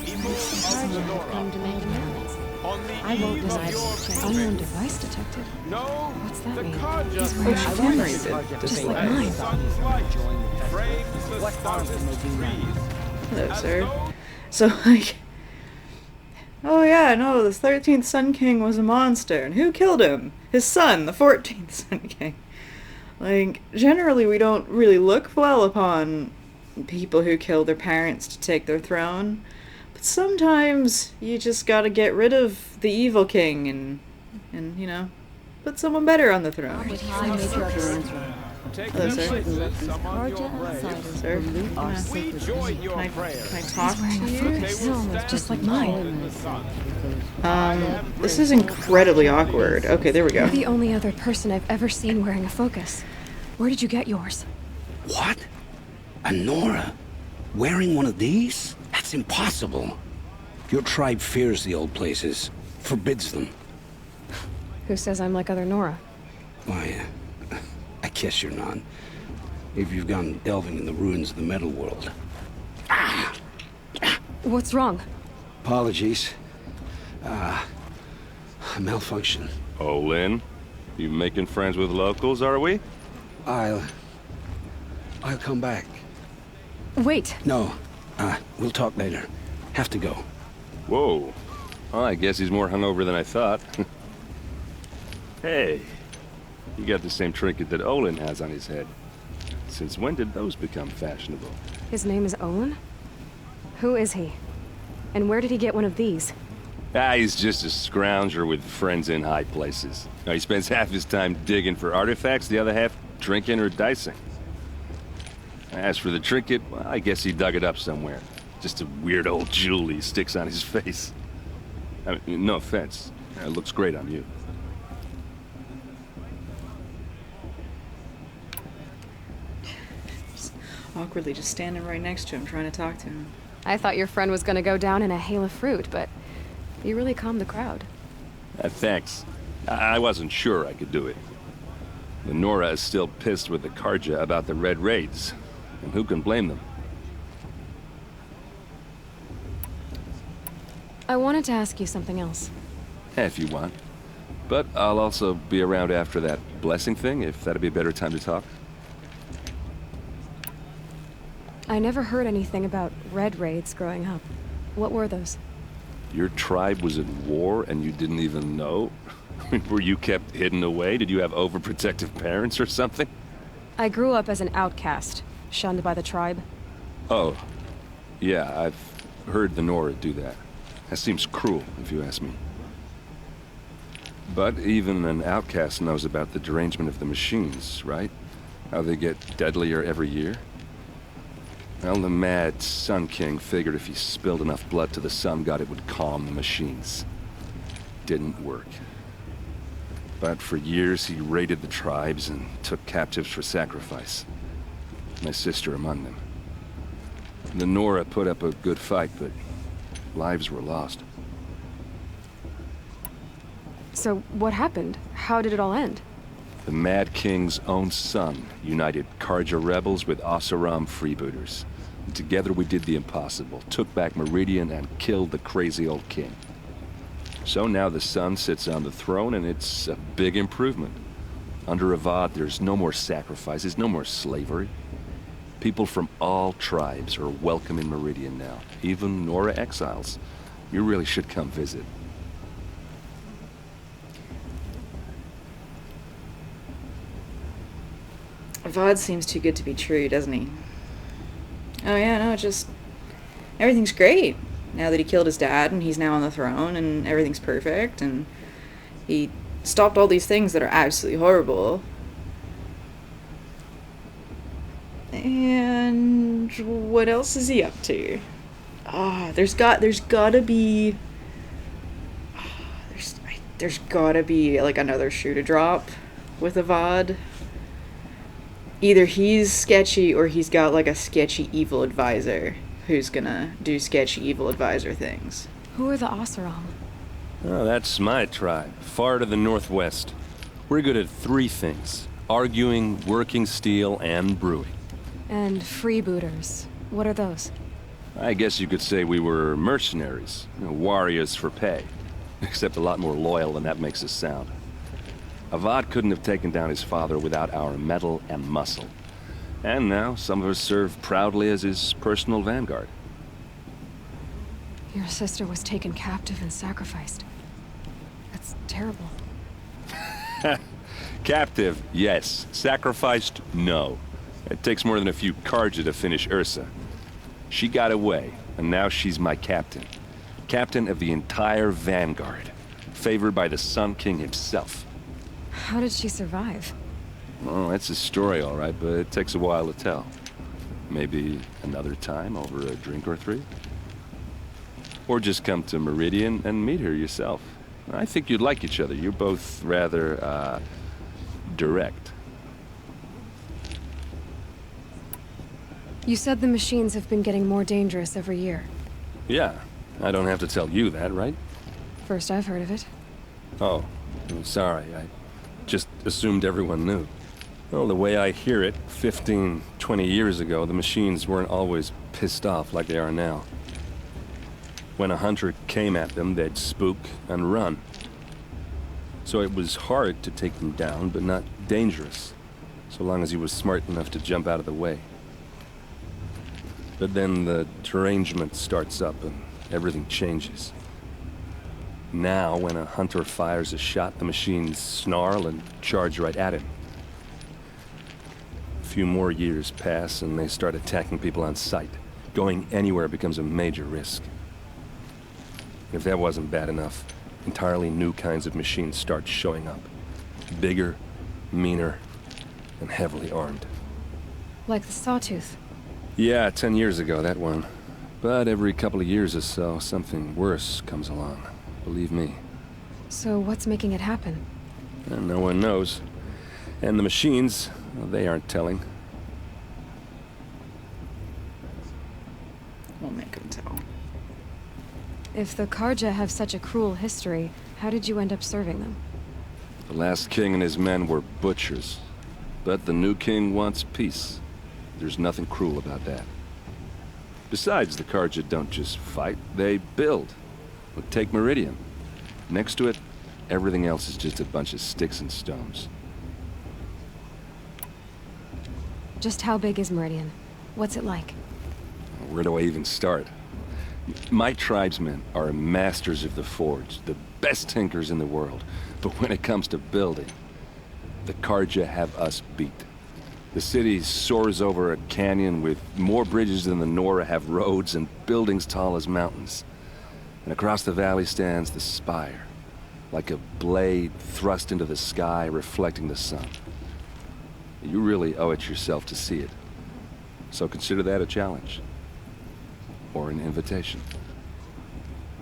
People of the Nora, Come to make amends. on the I won't eve deny of your it. coming, Unknown device detected. no, What's that the mean? Carja He's wearing she a generated furnace, this just like device. mine. sun's light frames the stoutest trees. Hello, As sir. though So, like, oh yeah, no, the 13th Sun King was a monster, and who killed him? His son, the 14th Sun King. Like, generally we don't really look well upon people who kill their parents to take their throne, but sometimes you just gotta get rid of the evil king and you know, put someone better on the throne. I made your utterance. take Hello, them sir. places among your Carja braves. outsiders Sir, pollute our yeah. sacred We join land. your Can I prayers. talk to wearing a you? focus. They will Almost stand just like tall mine. in the sun. This is incredibly awkward. Okay, there we go. You're the only other person I've ever seen wearing a focus. Where did you get yours? What? A Nora? Wearing one of these? That's impossible. Your tribe fears the old places, forbids them. Who says I'm like other Nora? Why, I guess you're not. If you've gone delving in the ruins of the metal world. What's wrong? Apologies. A malfunction. Oh, Lynn? You making friends with locals, are we? I'll come back. Wait. No, we'll talk later. Have to go. Whoa. Well, I guess he's more hungover than I thought. Hey, you got the same trinket that Olin has on his head. Since when did those become fashionable? His name is Owen? Who is he? And where did he get one of these? He's just a scrounger with friends in high places. Now, he spends half his time digging for artifacts, the other half drinking or dicing. As for the trinket, well, I guess he dug it up somewhere. Just a weird old jewel he sticks on his face. I mean, no offense. It looks great on you. Awkwardly just standing right next to him, trying to talk to him. I thought your friend was gonna go down in a hail of fruit, but you really calmed the crowd. Thanks. I wasn't sure I could do it. The Nora is still pissed with the Carja about the Red Raids, and who can blame them? I wanted to ask you something else. If you want. But I'll also be around after that blessing thing, if that'd be a better time to talk. I never heard anything about red raids growing up. What were those? Your tribe was at war and you didn't even know? Were you kept hidden away? Did you have overprotective parents or something? I grew up as an outcast, shunned by the tribe. Oh, yeah, I've heard the Nora do that. That seems cruel, if you ask me. But even an outcast knows about the derangement of the machines, right? How they get deadlier every year? Well, the mad Sun King figured if he spilled enough blood to the Sun God, it would calm the machines. Didn't work. But for years, he raided the tribes and took captives for sacrifice. My sister among them. The Nora put up a good fight, but lives were lost. So what happened? How did it all end? The Mad King's own son united Carja rebels with Oseram freebooters. And together we did the impossible, took back Meridian and killed the crazy old king. So now the son sits on the throne and it's a big improvement. Under Avad, there's no more sacrifices, no more slavery. People from all tribes are welcome in Meridian now, even Nora exiles. You really should come visit. Vod seems too good to be true, doesn't he? Oh yeah, no, just... everything's great. Now that he killed his dad and he's now on the throne and everything's perfect and he stopped all these things that are absolutely horrible. And what else is he up to? There's gotta be like another shoe to drop with Avad. Either he's sketchy or he's got like a sketchy evil advisor who's gonna do sketchy evil advisor things. Who are the Oseram? Oh, that's my tribe, far to the northwest. We're good at three things. Arguing, working steel, and brewing. And freebooters. What are those? I guess you could say we were mercenaries. Warriors for pay. Except a lot more loyal than that makes us sound. Avad couldn't have taken down his father without our metal and muscle. And now, some of us serve proudly as his personal vanguard. Your sister was taken captive and sacrificed. That's terrible. Captive, yes. Sacrificed, no. It takes more than a few Karja to finish Ursa. She got away, and now she's my captain. Captain of the entire vanguard. Favored by the Sun King himself. How did she survive? Oh, that's a story, all right, but it takes a while to tell. Maybe another time over a drink or three? Or just come to Meridian and meet her yourself. I think you'd like each other. You're both rather, direct. You said the machines have been getting more dangerous every year. Yeah, I don't have to tell you that, right? First I've heard of it. Oh, I'm sorry. I just assumed everyone knew. Well, the way I hear it, 15, 20 years ago, the machines weren't always pissed off like they are now. When a hunter came at them, they'd spook and run. So it was hard to take them down, but not dangerous, so long as he was smart enough to jump out of the way. But then the derangement starts up and everything changes. Now, when a hunter fires a shot, the machines snarl and charge right at him. A few more years pass and they start attacking people on sight. Going anywhere becomes a major risk. If that wasn't bad enough, entirely new kinds of machines start showing up. Bigger, meaner, and heavily armed. Like the Sawtooth. Yeah, 10 years ago, that one. But every couple of years or so, something worse comes along. Believe me. So what's making it happen? And no one knows. And the machines, well, they aren't telling. We'll make them tell. If the Karja have such a cruel history, how did you end up serving them? The last king and his men were butchers. But the new king wants peace. There's nothing cruel about that. Besides, the Karja don't just fight, they build. Well, take Meridian. Next to it, everything else is just a bunch of sticks and stones. Just how big is Meridian? What's it like? Where do I even start? My tribesmen are masters of the forge, the best tinkers in the world. But when it comes to building, the Karja have us beat. The city soars over a canyon with more bridges than the Nora have roads and buildings tall as mountains. And across the valley stands the spire, like a blade thrust into the sky reflecting the sun. You really owe it yourself to see it. So consider that a challenge. Or an invitation.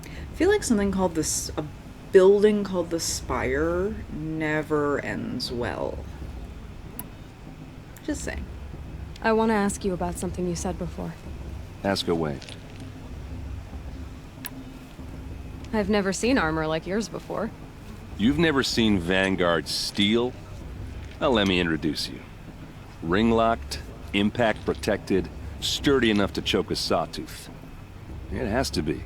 I feel like something called this, a building called the Spire never ends well. Just saying. I want to ask you about something you said before. Ask away. I've never seen armor like yours before. You've never seen Vanguard steel? Well, let me introduce you. Ring-locked, impact-protected, sturdy enough to choke a Sawtooth. It has to be.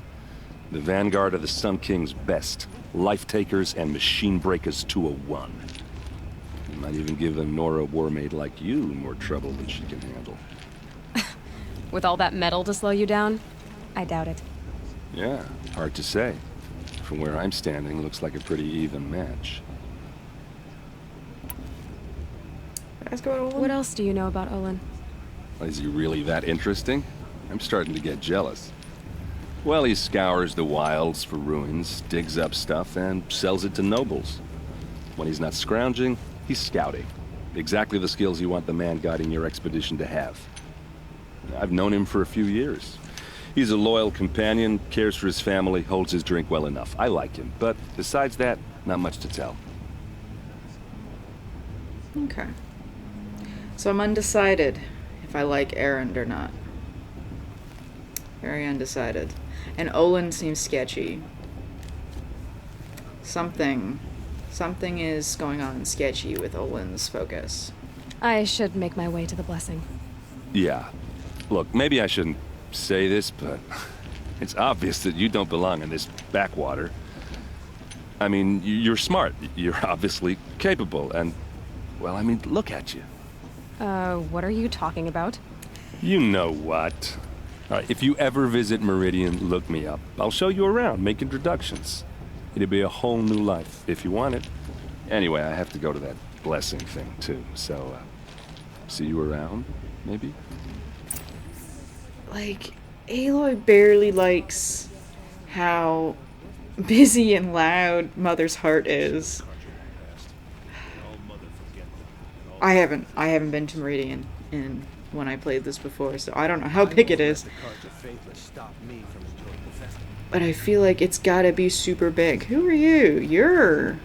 The Vanguard are the Sun King's best. Life-takers and machine-breakers to a one. You might even give a Nora warmaid like you more trouble than she can handle. With all that metal to slow you down? I doubt it. Yeah, hard to say. From where I'm standing, looks like a pretty even match. Ask about Olin. What else do you know about Olin? Is he really that interesting? I'm starting to get jealous. Well, he scours the wilds for ruins, digs up stuff, and sells it to nobles. When he's not scrounging, he's scouting. Exactly the skills you want the man guiding your expedition to have. I've known him for a few years. He's a loyal companion, cares for his family, holds his drink well enough. I like him, but besides that, not much to tell. Okay. So I'm undecided if I like Erend or not. Very undecided. And Olin seems sketchy. Something Something is going on sketchy with Olin's focus. I should make my way to the blessing. Yeah. Look, maybe I shouldn't say this, but it's obvious that you don't belong in this backwater. I mean, you're smart. You're obviously capable, and, well, I mean, look at you. What are you talking about? You know what. All right, if you ever visit Meridian, look me up. I'll show you around, make introductions. It'll be a whole new life, if you want it. Anyway, I have to go to that blessing thing, too, so, see you around, maybe? Like, Aloy barely likes how busy and loud Mother's heart is. I haven't been to Meridian in when I played this before, so I don't know how big it is. But I feel like it's gotta be super big. Who are you? Is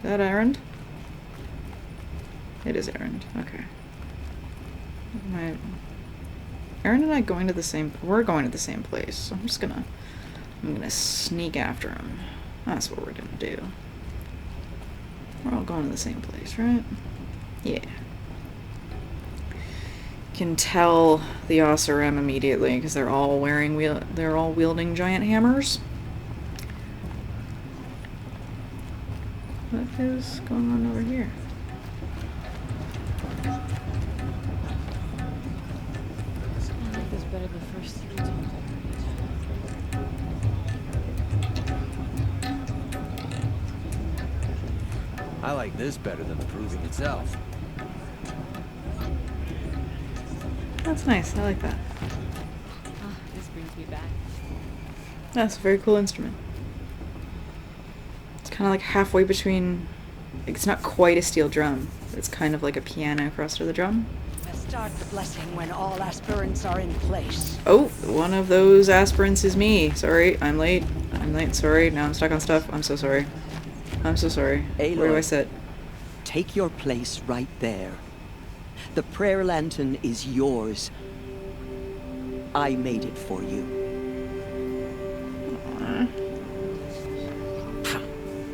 that Erend? It is Erend. Okay. Erend and I going to the same... We're going to the same place, so I'm gonna sneak after him. That's what we're gonna do. We're all going to the same place, right? Yeah. Can tell the Oseram immediately because they're all wielding giant hammers. What is going on over here? I like this better than the first 3 times I like this better than the proving itself. That's nice. I like that. This brings me back. That's a very cool instrument. It's kind of like halfway between... It's not quite a steel drum. But it's kind of like a piano across to the drum. Start the blessing when all aspirants are in place. Oh, one of those aspirants is me. Sorry, I'm late. Sorry, now I'm stuck on stuff. I'm so sorry. I'm so sorry. Aloy, Where do I sit? Take your place right there. The prayer lantern is yours. I made it for you.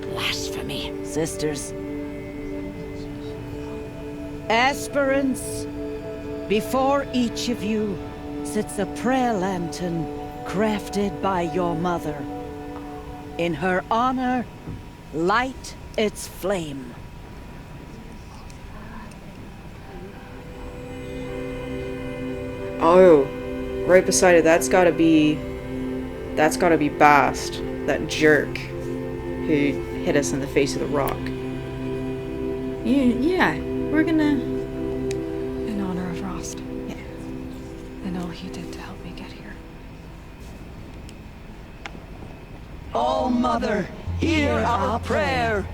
Blasphemy. Sisters. Aspirants, before each of you sits a prayer lantern crafted by your mother. In her honor, light its flame. Oh, right beside it, that's gotta be Bast, that jerk who hit us in the face with a rock. Yeah, we're gonna... In honor of Rost. Yeah. And all he did to help me get here. Oh, Mother, hear our prayer.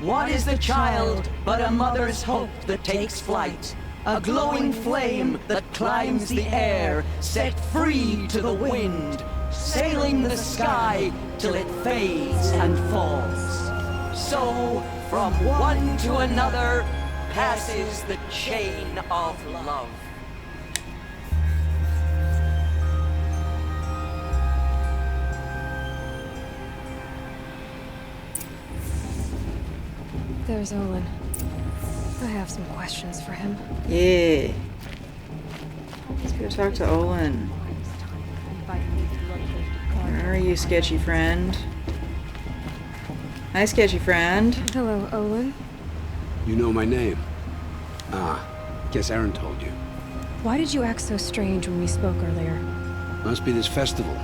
What is the child but a mother's hope that takes flight? A glowing flame that climbs the air, set free to the wind, sailing the sky till it fades and falls. So, from one to another, passes the chain of love. There's Olin. I have some questions for him. Yeah. Let's go talk to Olin. Where are you, sketchy friend? Hi, sketchy friend. Hello, Olin. You know my name? Ah, guess Aaron told you. Why did you act so strange when we spoke earlier? Must be this festival.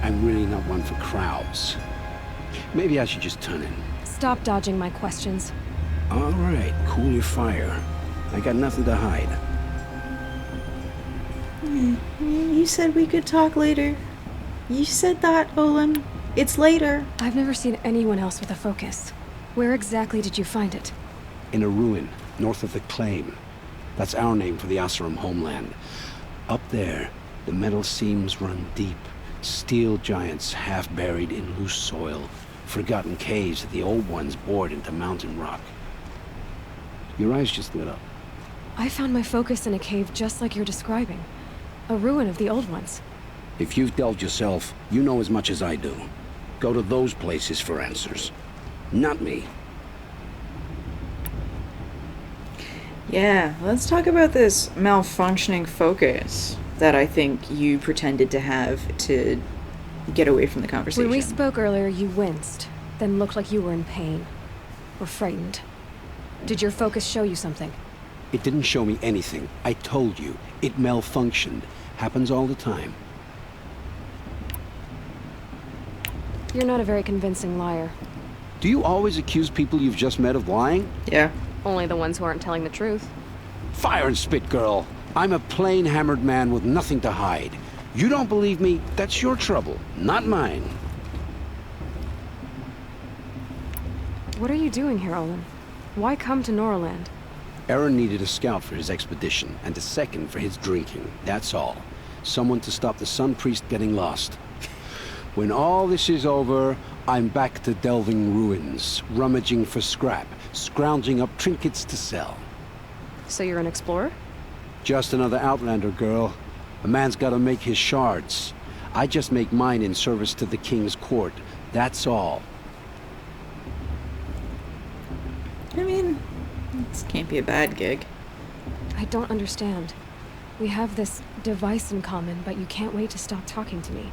I'm really not one for crowds. Maybe I should just turn in. Stop dodging my questions. All right, cool your fire. I got nothing to hide. You said we could talk later. You said that, Olin. It's later. I've never seen anyone else with a focus. Where exactly did you find it? In a ruin, north of the Claim. That's our name for the Oseram homeland. Up there, the metal seams run deep. Steel giants half buried in loose soil. Forgotten caves that the old ones bored into mountain rock. Your eyes just lit up. I found my focus in a cave just like you're describing. A ruin of the old ones. If you've delved yourself, you know as much as I do. Go to those places for answers. Not me. Yeah, let's talk about this malfunctioning focus that I think you pretended to have to get away from the conversation. When we spoke earlier, you winced, then looked like you were in pain. Or frightened. Did your focus show you something? It didn't show me anything. I told you. It malfunctioned. Happens all the time. You're not a very convincing liar. Do you always accuse people you've just met of lying? Yeah. Only the ones who aren't telling the truth. Fire and spit, girl. I'm a plain hammered man with nothing to hide. You don't believe me, that's your trouble, not mine. What are you doing here, Olin? Why come to Noraland? Aaron needed a scout for his expedition, and a second for his drinking, that's all. Someone to stop the Sun Priest getting lost. When all this is over, I'm back to delving ruins, rummaging for scrap, scrounging up trinkets to sell. So you're an explorer? Just another Outlander, girl. A man's gotta make his shards. I just make mine in service to the King's court, that's all. I mean, this can't be a bad gig. I don't understand. We have this device in common, but you can't wait to stop talking to me.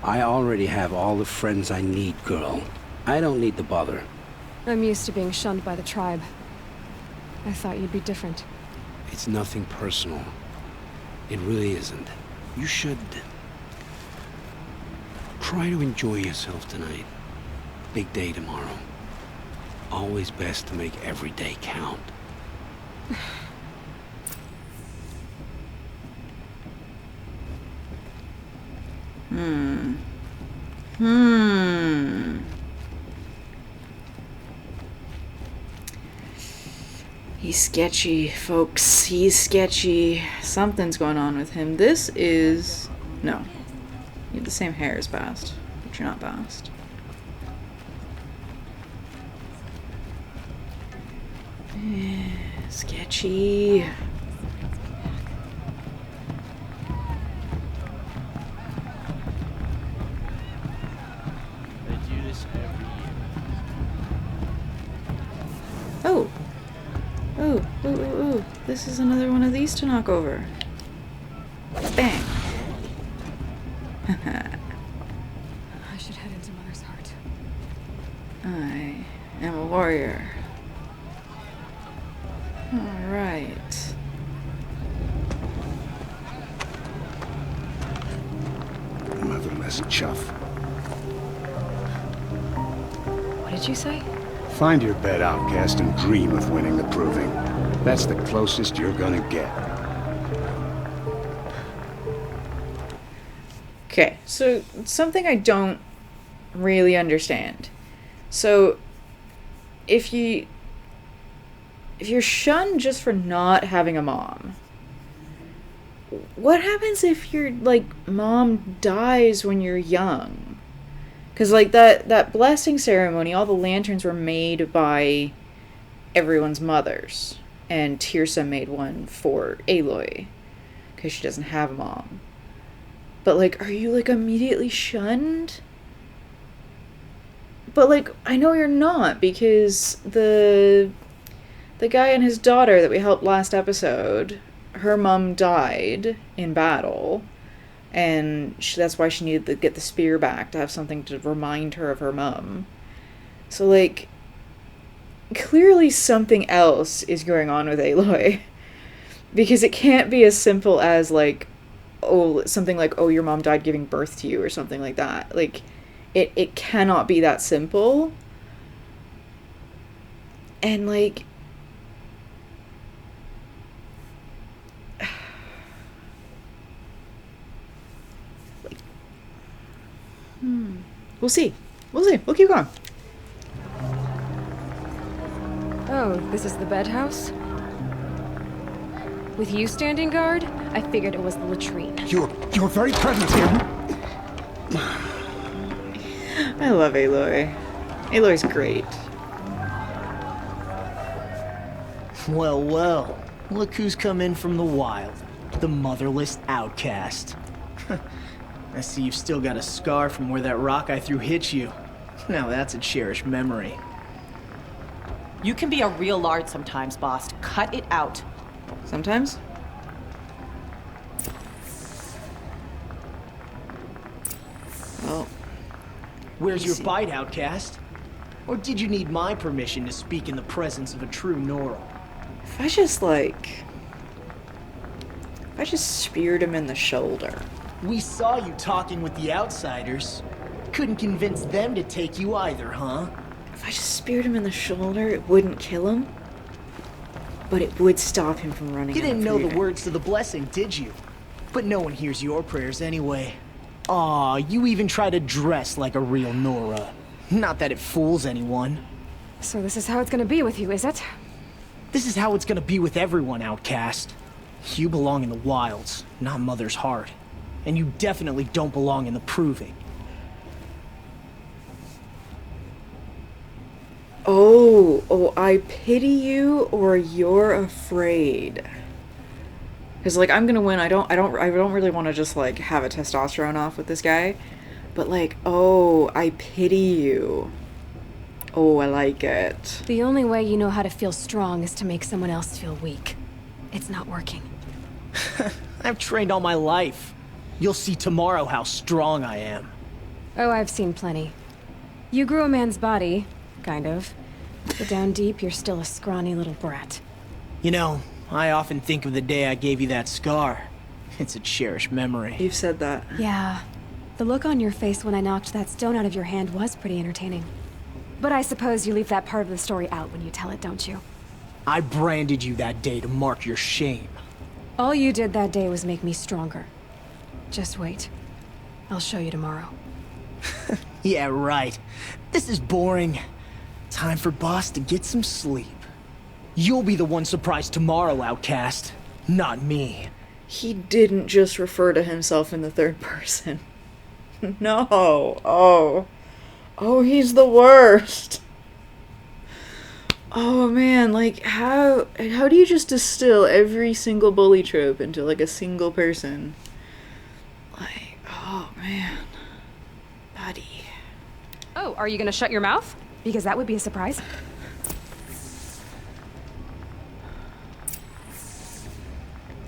I already have all the friends I need, girl. I don't need the bother. I'm used to being shunned by the tribe. I thought you'd be different. It's nothing personal. It really isn't. You should try to enjoy yourself tonight. Big day tomorrow. Always best to make every day count. He's sketchy, folks. He's sketchy. Something's going on with him. This is... No. You have the same hair as Bast, but you're not Bast. Sketchy. They do this every year. Oh. Ooh, ooh, ooh, ooh. This is another one of these to knock over. Bang. I should head into Mother's Heart. I am a warrior. Alright. Motherless chuff. What did you say? Find your bed, outcast, and dream of winning the proving. That's the closest you're gonna get. Okay, so something I don't really understand. So, if you're shunned just for not having a mom, what happens if your, like, mom dies when you're young? Because, like, that blessing ceremony, all the lanterns were made by everyone's mothers. And Tirsa made one for Aloy, because she doesn't have a mom. But, like, are you, like, immediately shunned? But, like, I know you're not, because the guy and his daughter that we helped last episode, her mom died in battle, and that's why she needed to get the spear back, to have something to remind her of her mom. So, like, clearly something else is going on with Aloy, because it can't be as simple as, like, oh, something like, oh, your mom died giving birth to you, or something like that. Like, it cannot be that simple. And, like, we'll see. We'll see. We'll keep going. Oh, this is the bed house? With you standing guard, I figured it was the latrine. Your very presence here. I love Aloy. Aloy's great. Well, well. Look who's come in from the wild. The motherless outcast. I see you've still got a scar from where that rock I threw hit you. Now that's a cherished memory. You can be a real lard sometimes, boss. Cut it out. Sometimes? Well, Where's your easy. bite, outcast? Or did you need my permission to speak in the presence of a true Nora? If I just speared him in the shoulder. We saw you talking with the outsiders. Couldn't convince them to take you either, huh? If I just speared him in the shoulder, it wouldn't kill him. But it would stop him from running. You didn't and know the retrieving. words to the blessing, did you? But no one hears your prayers anyway. Aw, you even try to dress like a real Nora. Not that it fools anyone. So this is how it's gonna be with you, is it? This is how it's gonna be with everyone, outcast. You belong in the wilds, not Mother's heart. And you definitely don't belong in the proving. Oh, I pity you, or you're afraid. Because like I'm gonna win. I don't really want to just like have a testosterone off with this guy, but like, oh, I pity you. Oh, I like it. The only way you know how to feel strong is to make someone else feel weak. It's not working. I've trained all my life. You'll see tomorrow how strong I am. Oh, I've seen plenty. You grew a man's body, kind of. But down deep, you're still a scrawny little brat. You know, I often think of the day I gave you that scar. It's a cherished memory. You've said that. Yeah. The look on your face when I knocked that stone out of your hand was pretty entertaining. But I suppose you leave that part of the story out when you tell it, don't you? I branded you that day to mark your shame. All you did that day was make me stronger. Just wait. I'll show you tomorrow. Yeah, right. This is boring. Time for Boss to get some sleep. You'll be the one surprised tomorrow, outcast. Not me. He didn't just refer to himself in the third person. No. Oh, he's the worst. Oh man, like how do you just distill every single bully trope into like a single person? Like, oh man. Buddy. Oh, are you gonna shut your mouth? Because that would be a surprise.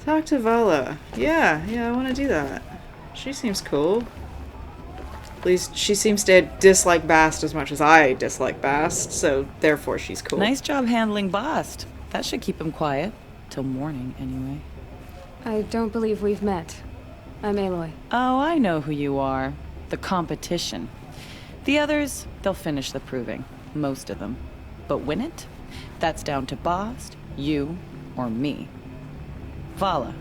Talk to Vala. Yeah, I want to do that. She seems cool. At least she seems to dislike Bast as much as I dislike Bast, so therefore she's cool. Nice job handling Bast. That should keep him quiet. Till morning, anyway. I don't believe we've met. I'm Aloy. Oh, I know who you are. The competition. The others, they'll finish the proving. Most of them. But win it? That's down to Bast, you, or me. Vala.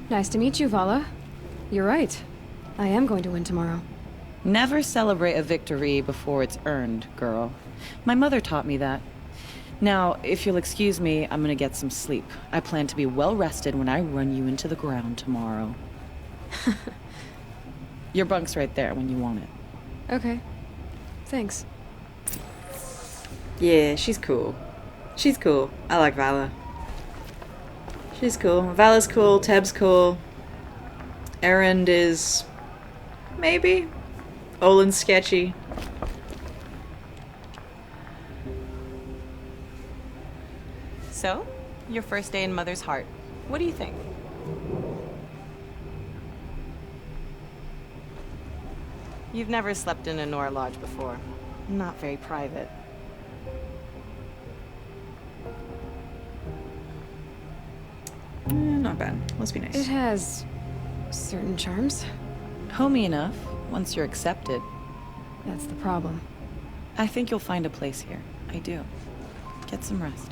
Nice to meet you, Vala. You're right. I am going to win tomorrow. Never celebrate a victory before it's earned, girl. My mother taught me that. Now, if you'll excuse me, I'm gonna get some sleep. I plan to be well rested when I run you into the ground tomorrow. Your bunk's right there when you want it. Okay. Thanks. Yeah, she's cool. She's cool. I like Vala. She's cool. Vala's cool. Teb's cool. Erend is... maybe? Olin's sketchy. So, your first day in Mother's Heart. What do you think? You've never slept in a Nora lodge before. Not very private. Not bad. Let's be nice. It has certain charms. Homey enough, once you're accepted. That's the problem. I think you'll find a place here. I do. Get some rest.